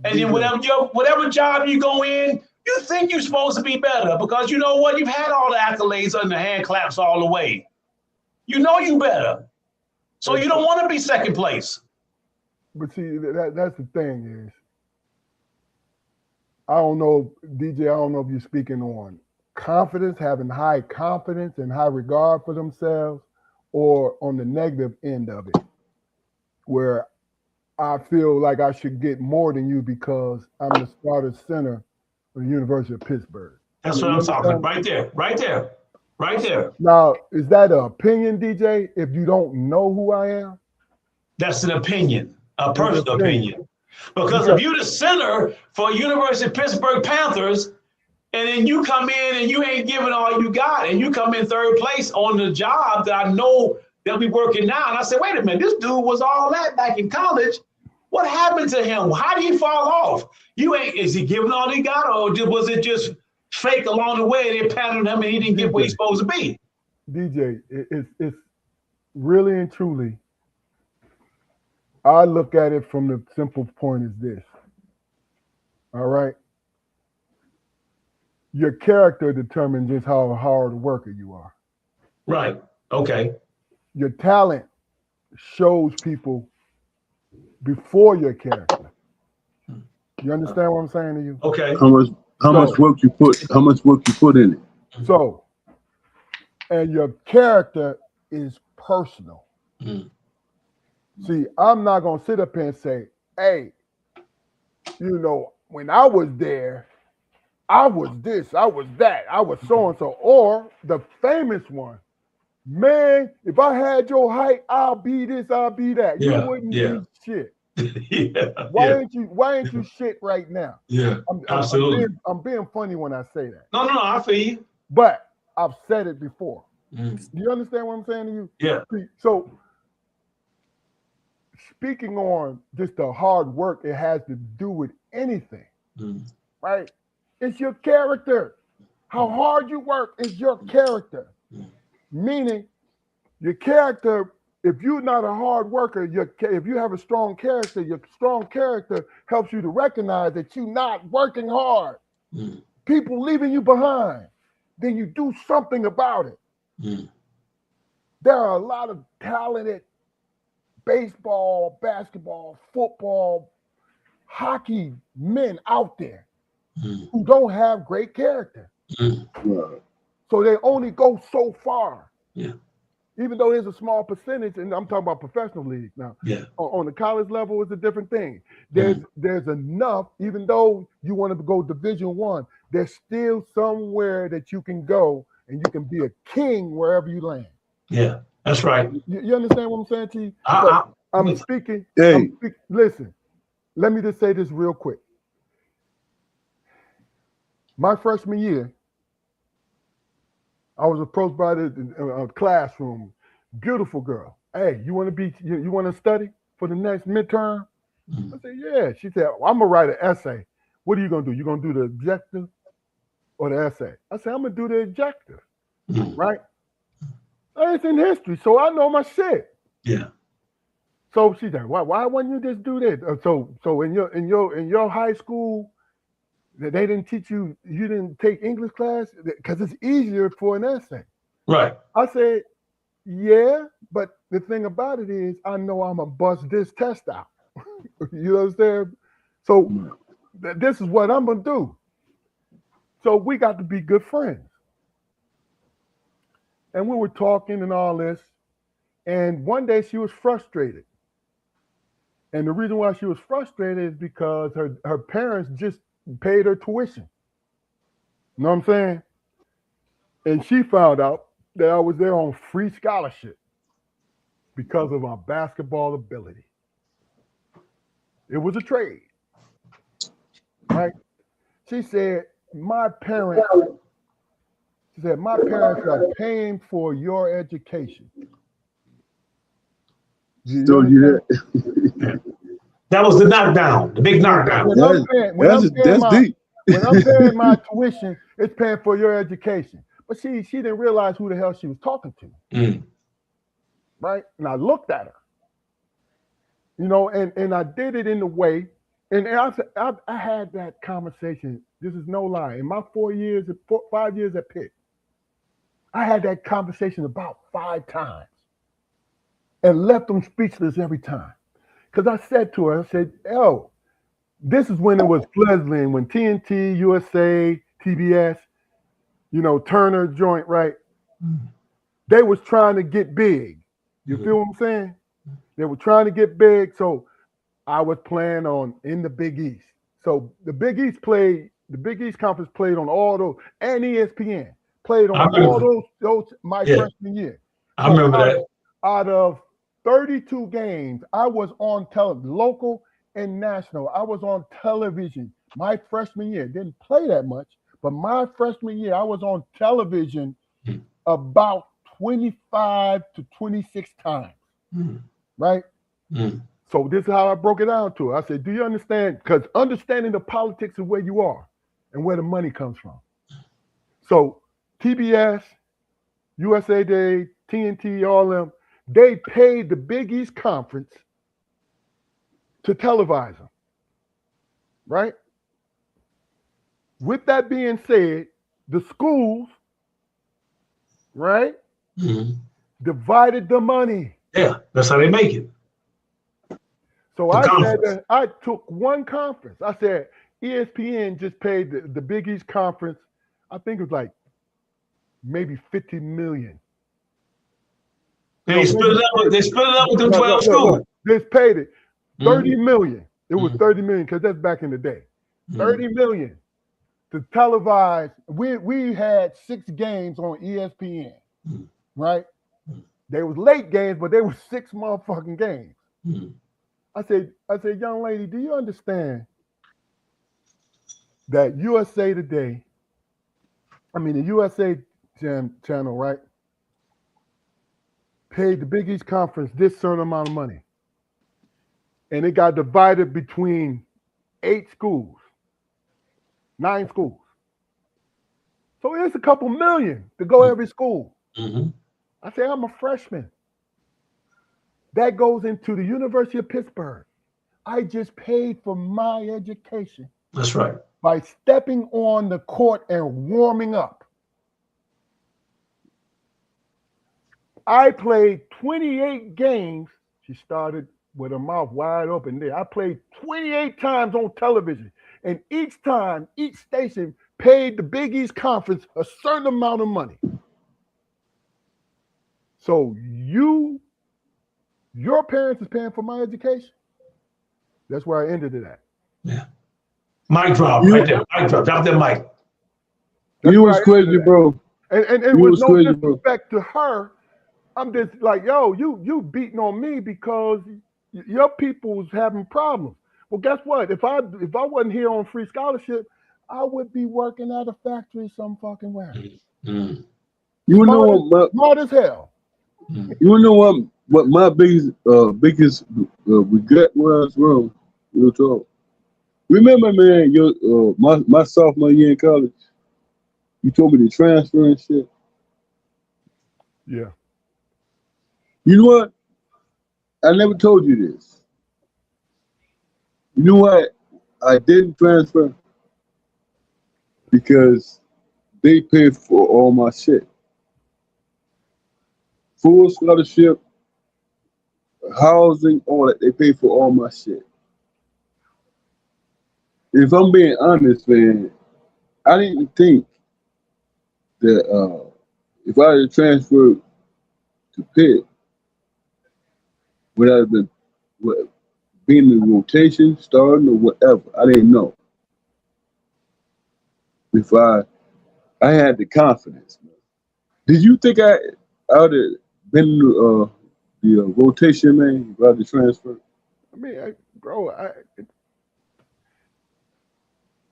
and then whatever job you go in, you think you're supposed to be better because you know what? You've had all the accolades and the hand claps all the way. You know you better. So you don't want to be second place. But see, that's the thing is, I don't know, DJ, I don't know if you're speaking on confidence, having high confidence and high regard for themselves, or on the negative end of it, where I feel like I should get more than you because I'm the starter center of the University of Pittsburgh. That's what I'm talking right there. Now, is that an opinion, DJ, if you don't know who I am? That's an opinion, a personal opinion. Because if you're the center for University of Pittsburgh Panthers, and then you come in and you ain't giving all you got, and you come in third place on the job that I know they'll be working now. And I said, wait a minute, this dude was all that back in college. What happened to him? How did he fall off? Is he giving all he got, or was it just fake along the way? They patted him and he didn't get where he's supposed to be. DJ, it's really and truly, I look at it from the simple point is this. All right. Your character determines just how hard a worker you are. Right. Okay. Your talent shows people before your character. You understand what I'm saying to you? Okay. How much work you put in it. So, and your character is personal. Mm. See, I'm not gonna sit up here and say, hey, when I was there, I was this, I was that, I was so and so. Or the famous one, man, if I had your height, I'll be this, I'll be that. You wouldn't be shit. Why ain't you shit right now? Yeah. Absolutely. I'm being funny when I say that. No, I feel you. But I've said it before. Mm. Do you understand what I'm saying to you? Yeah. So speaking on just the hard work, it has to do with anything, right? It's your character. How hard you work is your character. Meaning, your character, if you're not a hard worker, if you have a strong character, your strong character helps you to recognize that you're not working hard. People leaving you behind. Then you do something about it. There are a lot of talented baseball, basketball, football, hockey men out there who don't have great character. So they only go so far. Yeah. Even though there's a small percentage, and I'm talking about professional leagues now. Yeah. On the college level, it's a different thing. There's enough, even though you want to go Division I, there's still somewhere that you can go and you can be a king wherever you land. Yeah, that's right. You understand what I'm saying to you? I'm speaking. Hey. Listen, let me just say this real quick. My freshman year, I was approached by the classroom. Beautiful girl. Hey, you want to study for the next midterm? I said, yeah. She said, well, I'm gonna write an essay. What are you gonna do? You gonna do the objective or the essay? I said, I'm gonna do the objective. Right? It's in history, so I know my shit. Yeah. So she said, why wouldn't you just do that? So in your high school, they didn't teach you didn't take English class because it's easier for an essay. Right. I said, yeah, but the thing about it is I know I'm gonna bust this test out. You understand? So this is what I'm gonna do. So we got to be good friends. And we were talking and all this. And one day she was frustrated. And the reason why she was frustrated is because her parents just paid her tuition. You know what I'm saying? And she found out that I was there on free scholarship because of my basketball ability. It was a trade. Right? She said, my parents are paying for your education. So you that was the knockdown, the big knockdown. That's deep. When I'm paying my tuition, it's paying for your education. But she didn't realize who the hell she was talking to. Right? And I looked at her. And I did it in the way, and I had that conversation. This is no lie. In my 5 years at Pitt, I had that conversation about 5 times and left them speechless every time. Because I said to her, I said, oh, this is when it was fledgling, when TNT, USA, TBS, Turner joint, right? They was trying to get big. You feel what I'm saying? They were trying to get big. So I was playing in the Big East. So the Big East Conference played on all those, and ESPN played on all those my freshman year. I remember that. Out of 32 games, I was on local and national. I was on television my freshman year. Didn't play that much, but my freshman year, I was on television about 25 to 26 times. Right? So this is how I broke it down to her. I said, do you understand? Because understanding the politics of where you are and where the money comes from. So TBS, USA Day, TNT, all them, they paid the Big East Conference to televise them. Right? With that being said, the schools, right, divided the money. Yeah, that's how they make it. So I said that I took one conference. I said ESPN just paid the Big East Conference. I think it was like maybe $50 million. They split it up. They split it up with them 12 schools. They paid it $30 million. It was $30 million because that's back in the day. $30 million to televise. We had 6 games on ESPN, right? They was late games, but they were 6 motherfucking games. I said, young lady, do you understand that USA Today, the USA channel, right, paid the Big East Conference this certain amount of money. And it got divided between 8 schools, 9 schools. So it's a couple million to go every school. I say, I'm a freshman. That goes into the University of Pittsburgh. I just paid for my education. That's right. By stepping on the court and warming up. I played 28 games. She started with her mouth wide open there. I played 28 times on television. And each time, each station paid the Big East Conference a certain amount of money. So your parents is paying for my education. That's where I ended it at. Yeah. Mic drop right there. Mic drop. Drop that mic. You was crazy, bro. And with no disrespect to her, I'm just like, yo, you beating on me because your people was having problems. Well, guess what? If I wasn't here on free scholarship, I would be working at a factory some fucking where. You know what? Smart as hell. You know what my biggest regret was, bro? Real talk. Remember, man, my sophomore year in college, you told me to transfer and shit. Yeah. You know what? I never told you this. You know what? I didn't transfer because they paid for all my shit. Full scholarship, housing, all that. They paid for all my shit. If I'm being honest, man, I didn't think that if I had transferred to Pitt, would I have been being in the rotation, starting or whatever. I didn't know. If I had the confidence. Did you think I would have been in the rotation, man, if I had the transfer?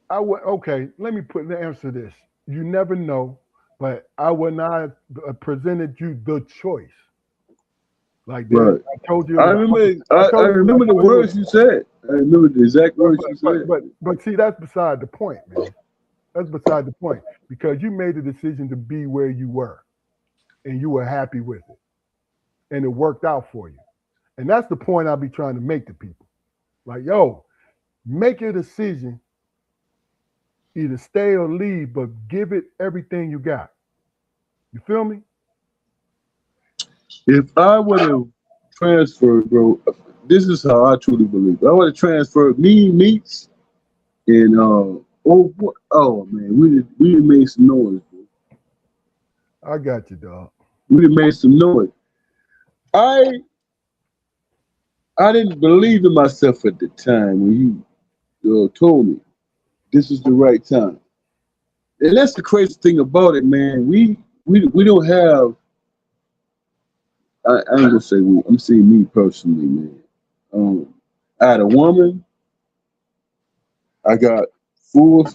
I would. Okay, let me answer this. You never know, but I would not have presented you the choice. Like that. Right. I told you. I remember the words you said. I remember the exact words you said. But see, that's beside the point, man. That's beside the point because you made the decision to be where you were, and you were happy with it, and it worked out for you. And that's the point I'll be trying to make to people. Like, yo, make your decision. Either stay or leave, but give it everything you got. You feel me? If I would have transferred, bro, this is how I truly believe. I would have transferred Meeks and man, we made some noise, bro. I got you, dog. We made some noise. I didn't believe in myself at the time when you told me this is the right time. And that's the crazy thing about it, man. We don't have. I ain't gonna say we. I'm saying me personally, man. I had a woman. I got full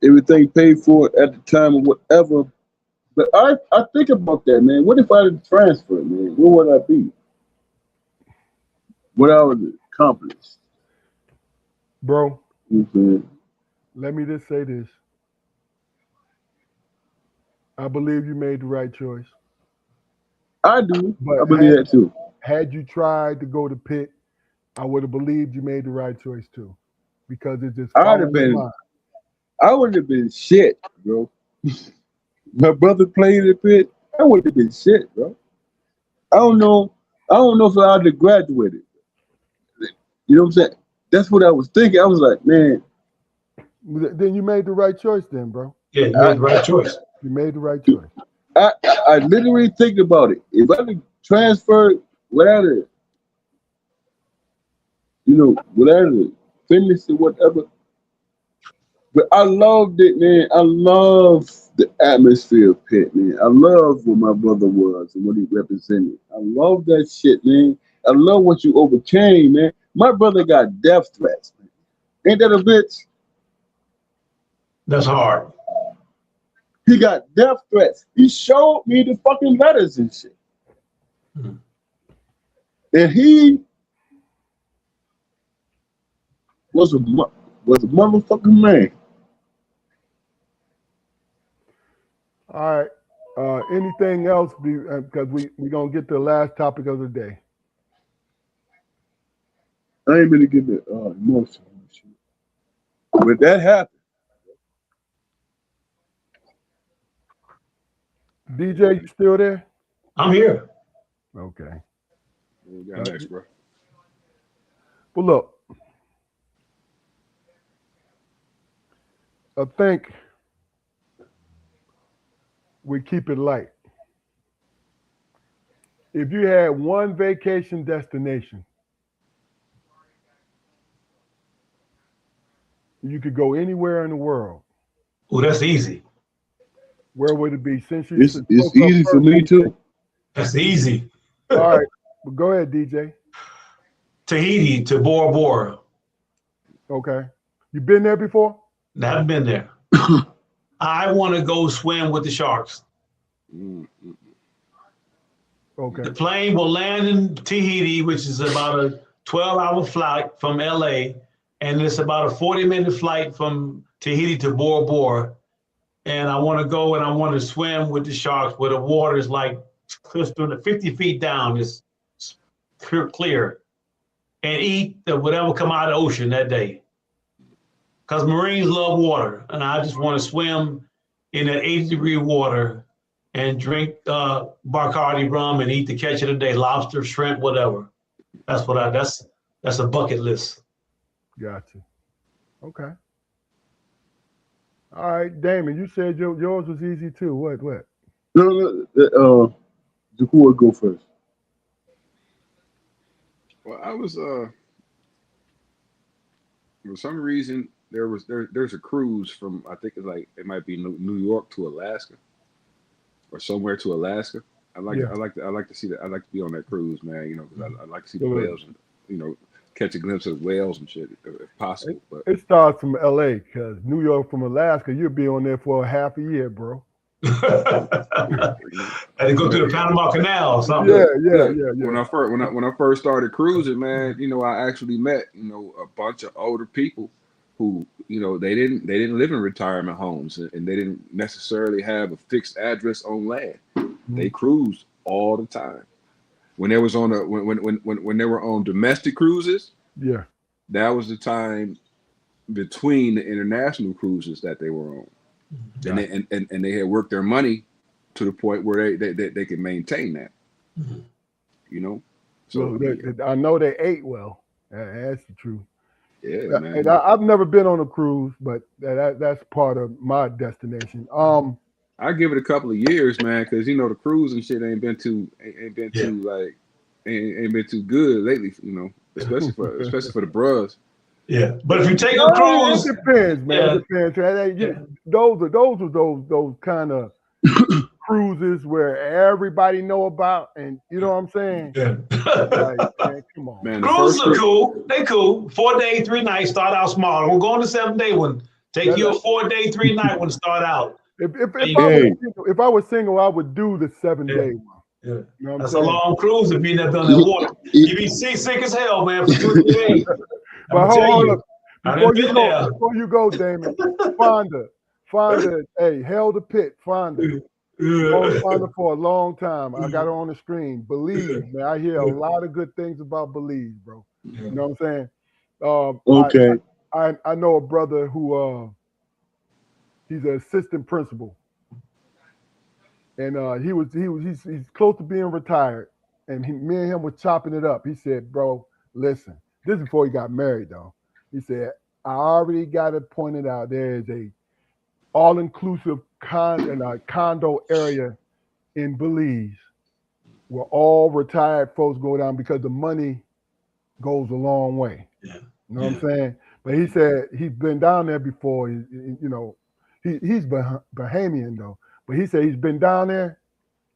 everything paid for at the time or whatever. But I think about that, man. What if I didn't transfer, man? Where would I be? What I would accomplish? Bro, mm-hmm. Let me just say this. I believe you made the right choice. I do. But I believe that too. Had you tried to go to Pitt, I would have believed you made the right choice too. Because it just I'd have been. I would have been shit, bro. My brother played the pit. I would have been shit, bro. I don't know if I would have graduated. You know what I'm saying? That's what I was thinking. I was like, man. Then you made the right choice, then, bro. Yeah, you made the right choice. You made the right choice. I literally think about it. If I could transfer without it, without it, fitness or whatever. But I loved it, man. I love the atmosphere of Pitt, man. I love what my brother was and what he represented. I love that shit, man. I love what you overcame, man. My brother got death threats, man. Ain't that a bitch? That's hard. He got death threats. He showed me the fucking letters and shit. Mm-hmm. And he was a motherfucking man. All right. Anything else? Because we're going to get to the last topic of the day. I ain't really getting the emotional shit. But that happened. DJ, you still there? I'm here. Okay. What we got next, bro? Well, look. I think we keep it light. If you had one vacation destination, you could go anywhere in the world. Oh, that's easy. Where would it be? Since you it's easy for me too. That's easy. All right. Well, go ahead, DJ. Tahiti to Bora Bora. Okay. You been there before? I've been there. I want to go swim with the sharks. Okay. The plane will land in Tahiti, which is about a 12-hour flight from LA, and it's about a 40-minute flight from Tahiti to Bora Bora. And I want to go and I want to swim with the sharks where the water is like crystal, 50 feet down, it's clear, and eat whatever come out of the ocean that day. Because Marines love water, and I just want to swim in that 80-degree water and drink Bacardi rum and eat the catch of the day, lobster, shrimp, whatever. That's a bucket list. Gotcha. Okay. All right, Damon, you said yours was easy too. What? No, Jacob go first. Well, I was for some reason there's a cruise from, I think it might be New York to Alaska or somewhere to Alaska. I like to see that. I like to be on that cruise, man. Because I like to see the whales and catch a glimpse of whales and shit if possible. But it starts from LA, because New York from Alaska, you'll be on there for a half a year, bro. And go through the Panama Canal or something. Yeah. When I first started cruising, man, I actually met a bunch of older people who they didn't live in retirement homes, and they didn't necessarily have a fixed address on land. Mm-hmm. They cruised all the time. When they was on when they were on domestic cruises, that was the time between the international cruises that they were on. And they had worked their money to the point where they could maintain that. Mm-hmm. So I know they ate well. That's the truth. Yeah, man. And I've never been on a cruise, but that's part of my destination. I give it a couple of years, man, because the cruise and shit ain't been too good lately. Especially for the bros. Yeah, but if you take a cruise, it depends, man. It depends. Those are those kind of cruises where everybody know about, and you know what I'm saying? Yeah. Man, come on. Man, cruises are cool. They cool. 4 days, 3 nights. Start out small. We'll go on the 7-day one. Take you a 4-day, 3-night one. Start out. If I was single, I would do the 7-day one. Yeah. You know That's a long cruise if you never done that water. You be seasick as hell, man, for 2 days. But hold up. Before you go, Damon, Fonda, hey, held the pit, Fonda. Fonda for a long time. I got her on the screen. Believe, man. I hear a lot of good things about Believe, bro. You know what I'm saying? Okay. I know a brother who He's an assistant principal, and he's close to being retired. And me and him was chopping it up. He said, "Bro, listen, this is before he got married, though." He said, "I already got it pointed out. There is a all-inclusive condo area in Belize where all retired folks go down because the money goes a long way." Yeah. You know what I'm saying? But he said he's been down there before. He's Bahamian though, but he said he's been down there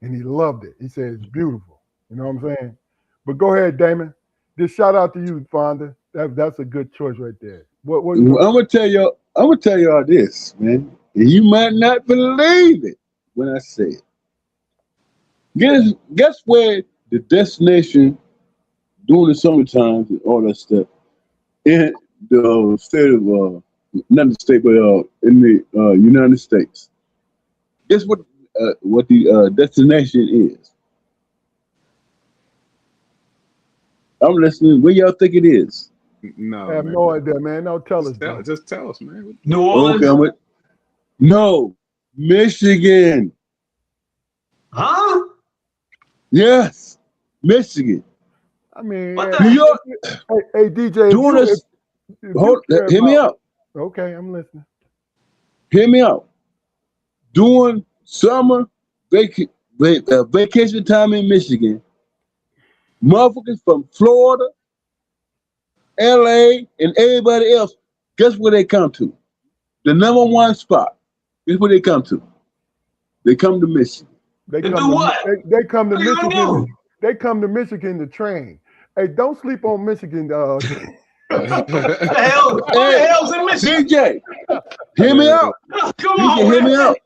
and he loved it. He said it's beautiful. You know what I'm saying? But go ahead, Damon. Just shout out to you, Fonda. That's a good choice right there. I'm gonna tell y'all this, man. You might not believe it when I say it. Guess where the destination during the summertime and all that stuff in the state of not the state, but in the United States. Guess what the destination is? I'm listening. Where y'all think it is? No, I have man. no idea, man. No, tell us. Just tell us, man. New Orleans. Okay, no, Michigan. Huh? Yes, Michigan. I mean, What the New York. hey, DJ, Doing this. Hear me out. Okay, I'm listening. Hear me out. During summer vacation time in Michigan, motherfuckers from Florida, LA, and everybody else, guess where they come to? The number one spot. Guess where they come to? They come to Michigan. They To come do to, what? They come to What are you gonna Michigan. do? They come to Michigan to train. Hey, don't sleep on Michigan. What the hell's in Michigan? DJ, hear me out. Come You on, can hear me man. out.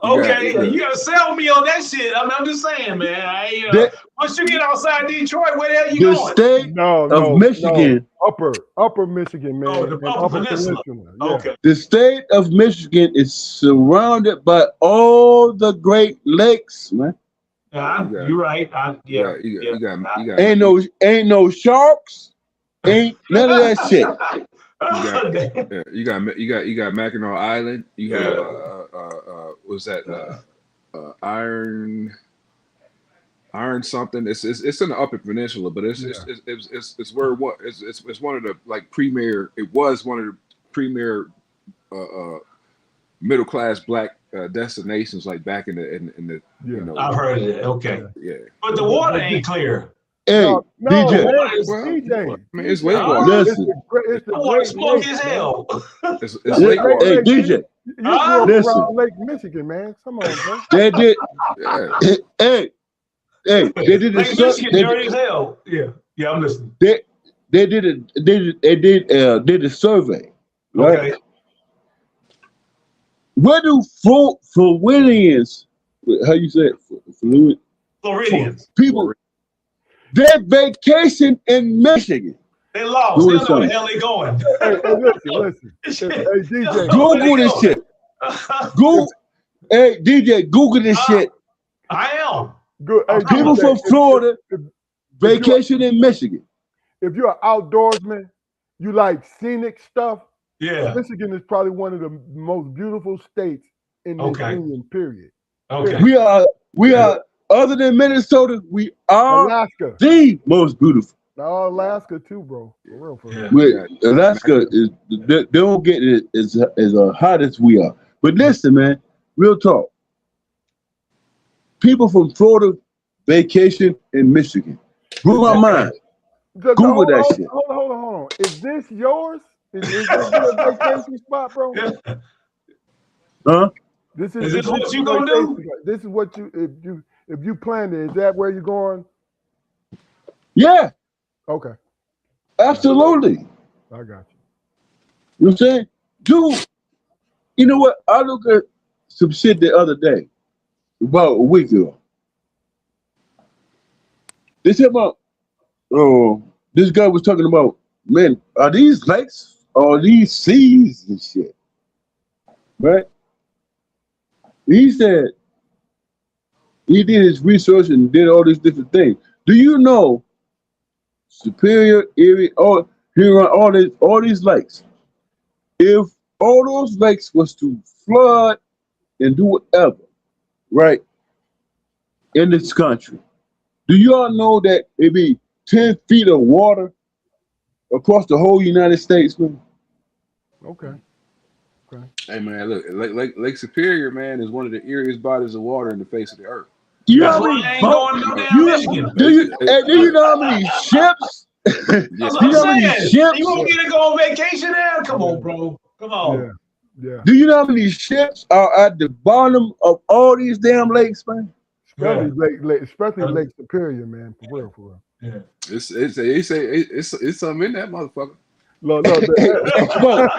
Okay, You got- you gotta sell me on that shit. I'm just saying, man. Once you get outside Detroit, where the hell you The going? state No, Michigan. no. Upper Michigan, man. Oh, the and Upper Peninsula. Yeah. Okay. The state of Michigan is surrounded by all the Great Lakes, man. You're right. You got Ain't no sharks. Ain't none of that shit. you got Mackinac Island. You have what's that? Iron something. It's in the Upper Peninsula, but it's where it's one of the like premier. It was one of the premier middle class black destinations, like back in the you know. I've heard of it. Okay. Yeah. But the water ain't clear. Hey, No, DJ. man, Well, DJ. I mean, it's lake water. Listen. It's the The water Great smoky Lakes, as man. hell. It's lake water. Hey, DJ. You grew up Listen. around Lake Michigan, man. Come on, bro. They did. Yeah. Hey, they did Lake the Michigan dirty as hell. Yeah, I'm listening. they did a survey, right? Okay. Where do Floridians, how you say it, Floridians. people, they vacation in Michigan? They lost. Doing They don't know where the something. hell they going. Listen. Hey, DJ. Google this shit. Google, hey DJ, Google this shit. I am. Good. Hey, People DJ, from Florida if vacation in Michigan. if you're an outdoorsman, you like scenic stuff. Yeah. Michigan is probably one of the most beautiful states in the Okay. union. Period. Okay. We are other than Minnesota, we are Alaska. the most beautiful. No, Alaska too, bro. For real, for real. Yeah. With Alaska is they don't get it as hot as we are. But listen, man, real talk. People from Florida vacation in Michigan. Blew my mind. Google that shit. Hold on. Is this yours? Is this your vacation spot, bro? Huh? This Is this what you gonna do? This is what if you planned it. Is that where you're going? Yeah, Okay, absolutely. I got you. You know what I'm saying? Dude, you know what? I looked at some shit the other day, about a week ago. They said about, this guy was talking about, man, are these lakes or these seas and shit? Right? He said he did his research and did all these different things. Do you know Superior, Erie, Huron, all these lakes? If all those lakes was to flood and do whatever, right, in this country, do you all know that it be 10 feet of water across the whole United States, man? Okay. Hey man, look, Lake Superior, man, is one of the eeriest bodies of water in the face of the earth. You That's know how why many I ain't boats? going no damn Michigan. Do you know how many ships? That's Yeah. what I'm You know how many saying. ships? You want me to go on vacation there? Come on, bro. Come on. Yeah. Yeah. Do you know how many ships are at the bottom of all these damn lakes, man? Especially Lake Superior, man. For real. Yeah. It's something in that motherfucker. Look, Hey, Spoke.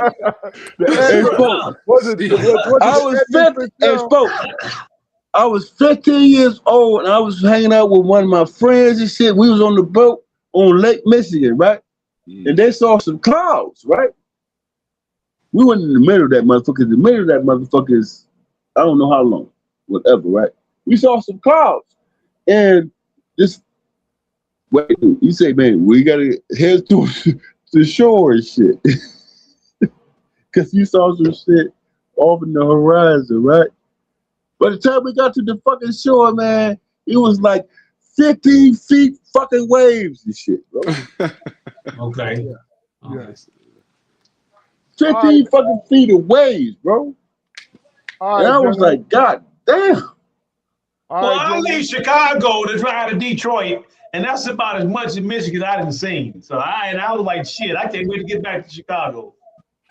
Hey, Spoke. I was 15 years old and I was hanging out with one of my friends and shit. We was on the boat on Lake Michigan, right? And they saw some clouds, right? We went in the middle of that motherfucker. The middle of that motherfucker is, I don't know how long, whatever, right? We saw some clouds. And this, wait, you say, man, we gotta head to the shore and shit. Because you saw some shit off in the horizon, right? By the time we got to the fucking shore, man, it was like 15 feet fucking waves and shit, bro. Okay. Yeah. 15 fucking feet of waves, bro. All And right, I was like, God damn. Well, I leave Chicago to drive to Detroit, and that's about as much in Michigan I didn't seen. So I was like, shit, I can't wait to get back to Chicago.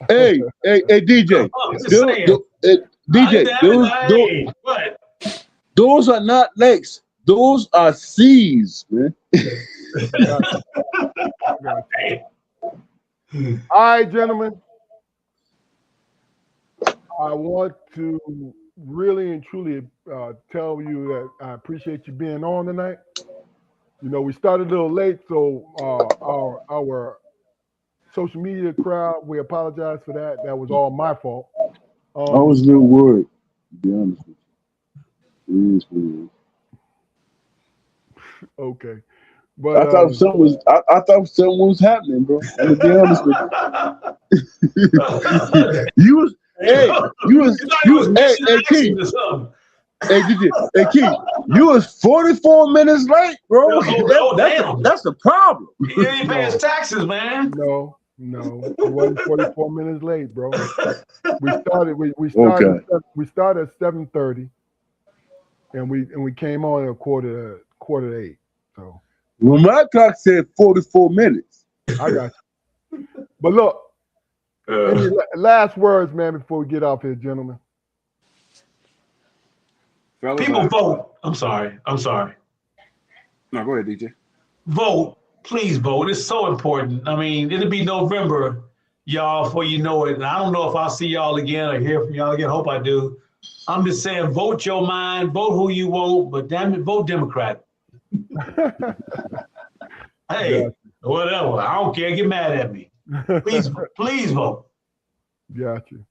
Hey, DJ. I'm just saying. DJ, what? Those are not lakes. Those are seas, man. All right, gentlemen. I want to really and truly tell you that I appreciate you being on tonight. You know, we started a little late, so our social media crowd, we apologize for that. That was all my fault. I was a little worried, to be honest with you. It is what it is. Okay. But I thought something was happening, bro. I'm gonna be honest with you. Hey, Keith. Hey, Keith, you was 44 minutes late, bro. That's the problem. He ain't paying his taxes, man. No, it wasn't 44 minutes late, bro. We started at 7:30, and we came on at quarter to 8. So. Well, my clock said 44 minutes. I got you. But look, any last words, man, before we get off here, gentlemen. Fellas, people vote. I'm sorry. No, go ahead, DJ. Vote. Please vote. It's so important. I mean, it'll be November, y'all, before you know it. And I don't know if I'll see y'all again or hear from y'all again. Hope I do. I'm just saying, vote your mind, vote who you want, but damn it, vote Democrat. Hey, whatever. I don't care. Get mad at me. Please vote. Got you.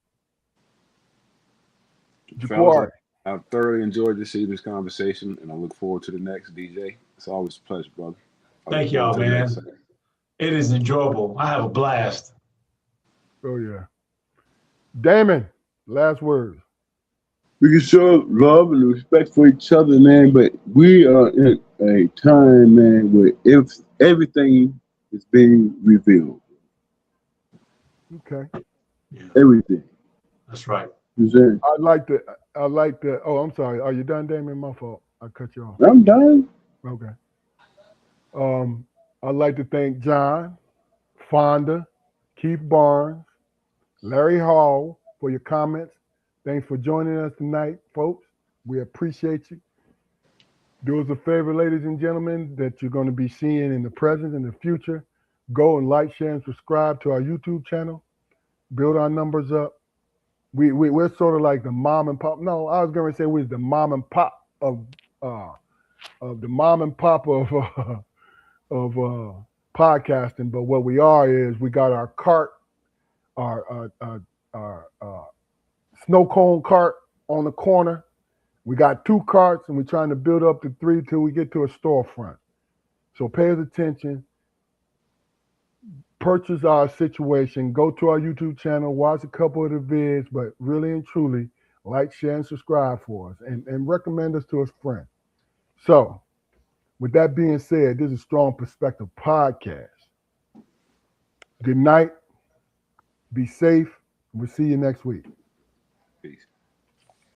Fellas, I've thoroughly enjoyed this evening's conversation, and I look forward to the next, DJ. It's always a pleasure, brother. Thank y'all, man. It is enjoyable. I have a blast. Oh, yeah. Damon, last words. We can show love and respect for each other, man, but we are in a time, man, where everything is being revealed. Okay. Yeah. Everything. That's right. I like the. Oh, I'm sorry. Are you done, Damon? My fault. I cut you off. I'm done. Okay. I'd like to thank John, Fonda, Keith Barnes, Larry Hall for your comments. Thanks for joining us tonight, folks. We appreciate you. Do us a favor, ladies and gentlemen, that you're going to be seeing in the present and the future. Go and like, share, and subscribe to our YouTube channel. Build our numbers up. We're sort of like the mom and pop. No, I was going to say we're the mom and pop of podcasting. But what we are is we got our cart, our snow cone cart on the corner. We got 2 carts, and we're trying to build up to 3 till we get to a storefront. So pay attention. Purchase our situation. Go to our YouTube channel. Watch a couple of the vids. But really and truly, like, share, and subscribe for us, and recommend us to a friend. So, with that being said, this is Strong Perspective Podcast. Good night. Be safe. We'll see you next week.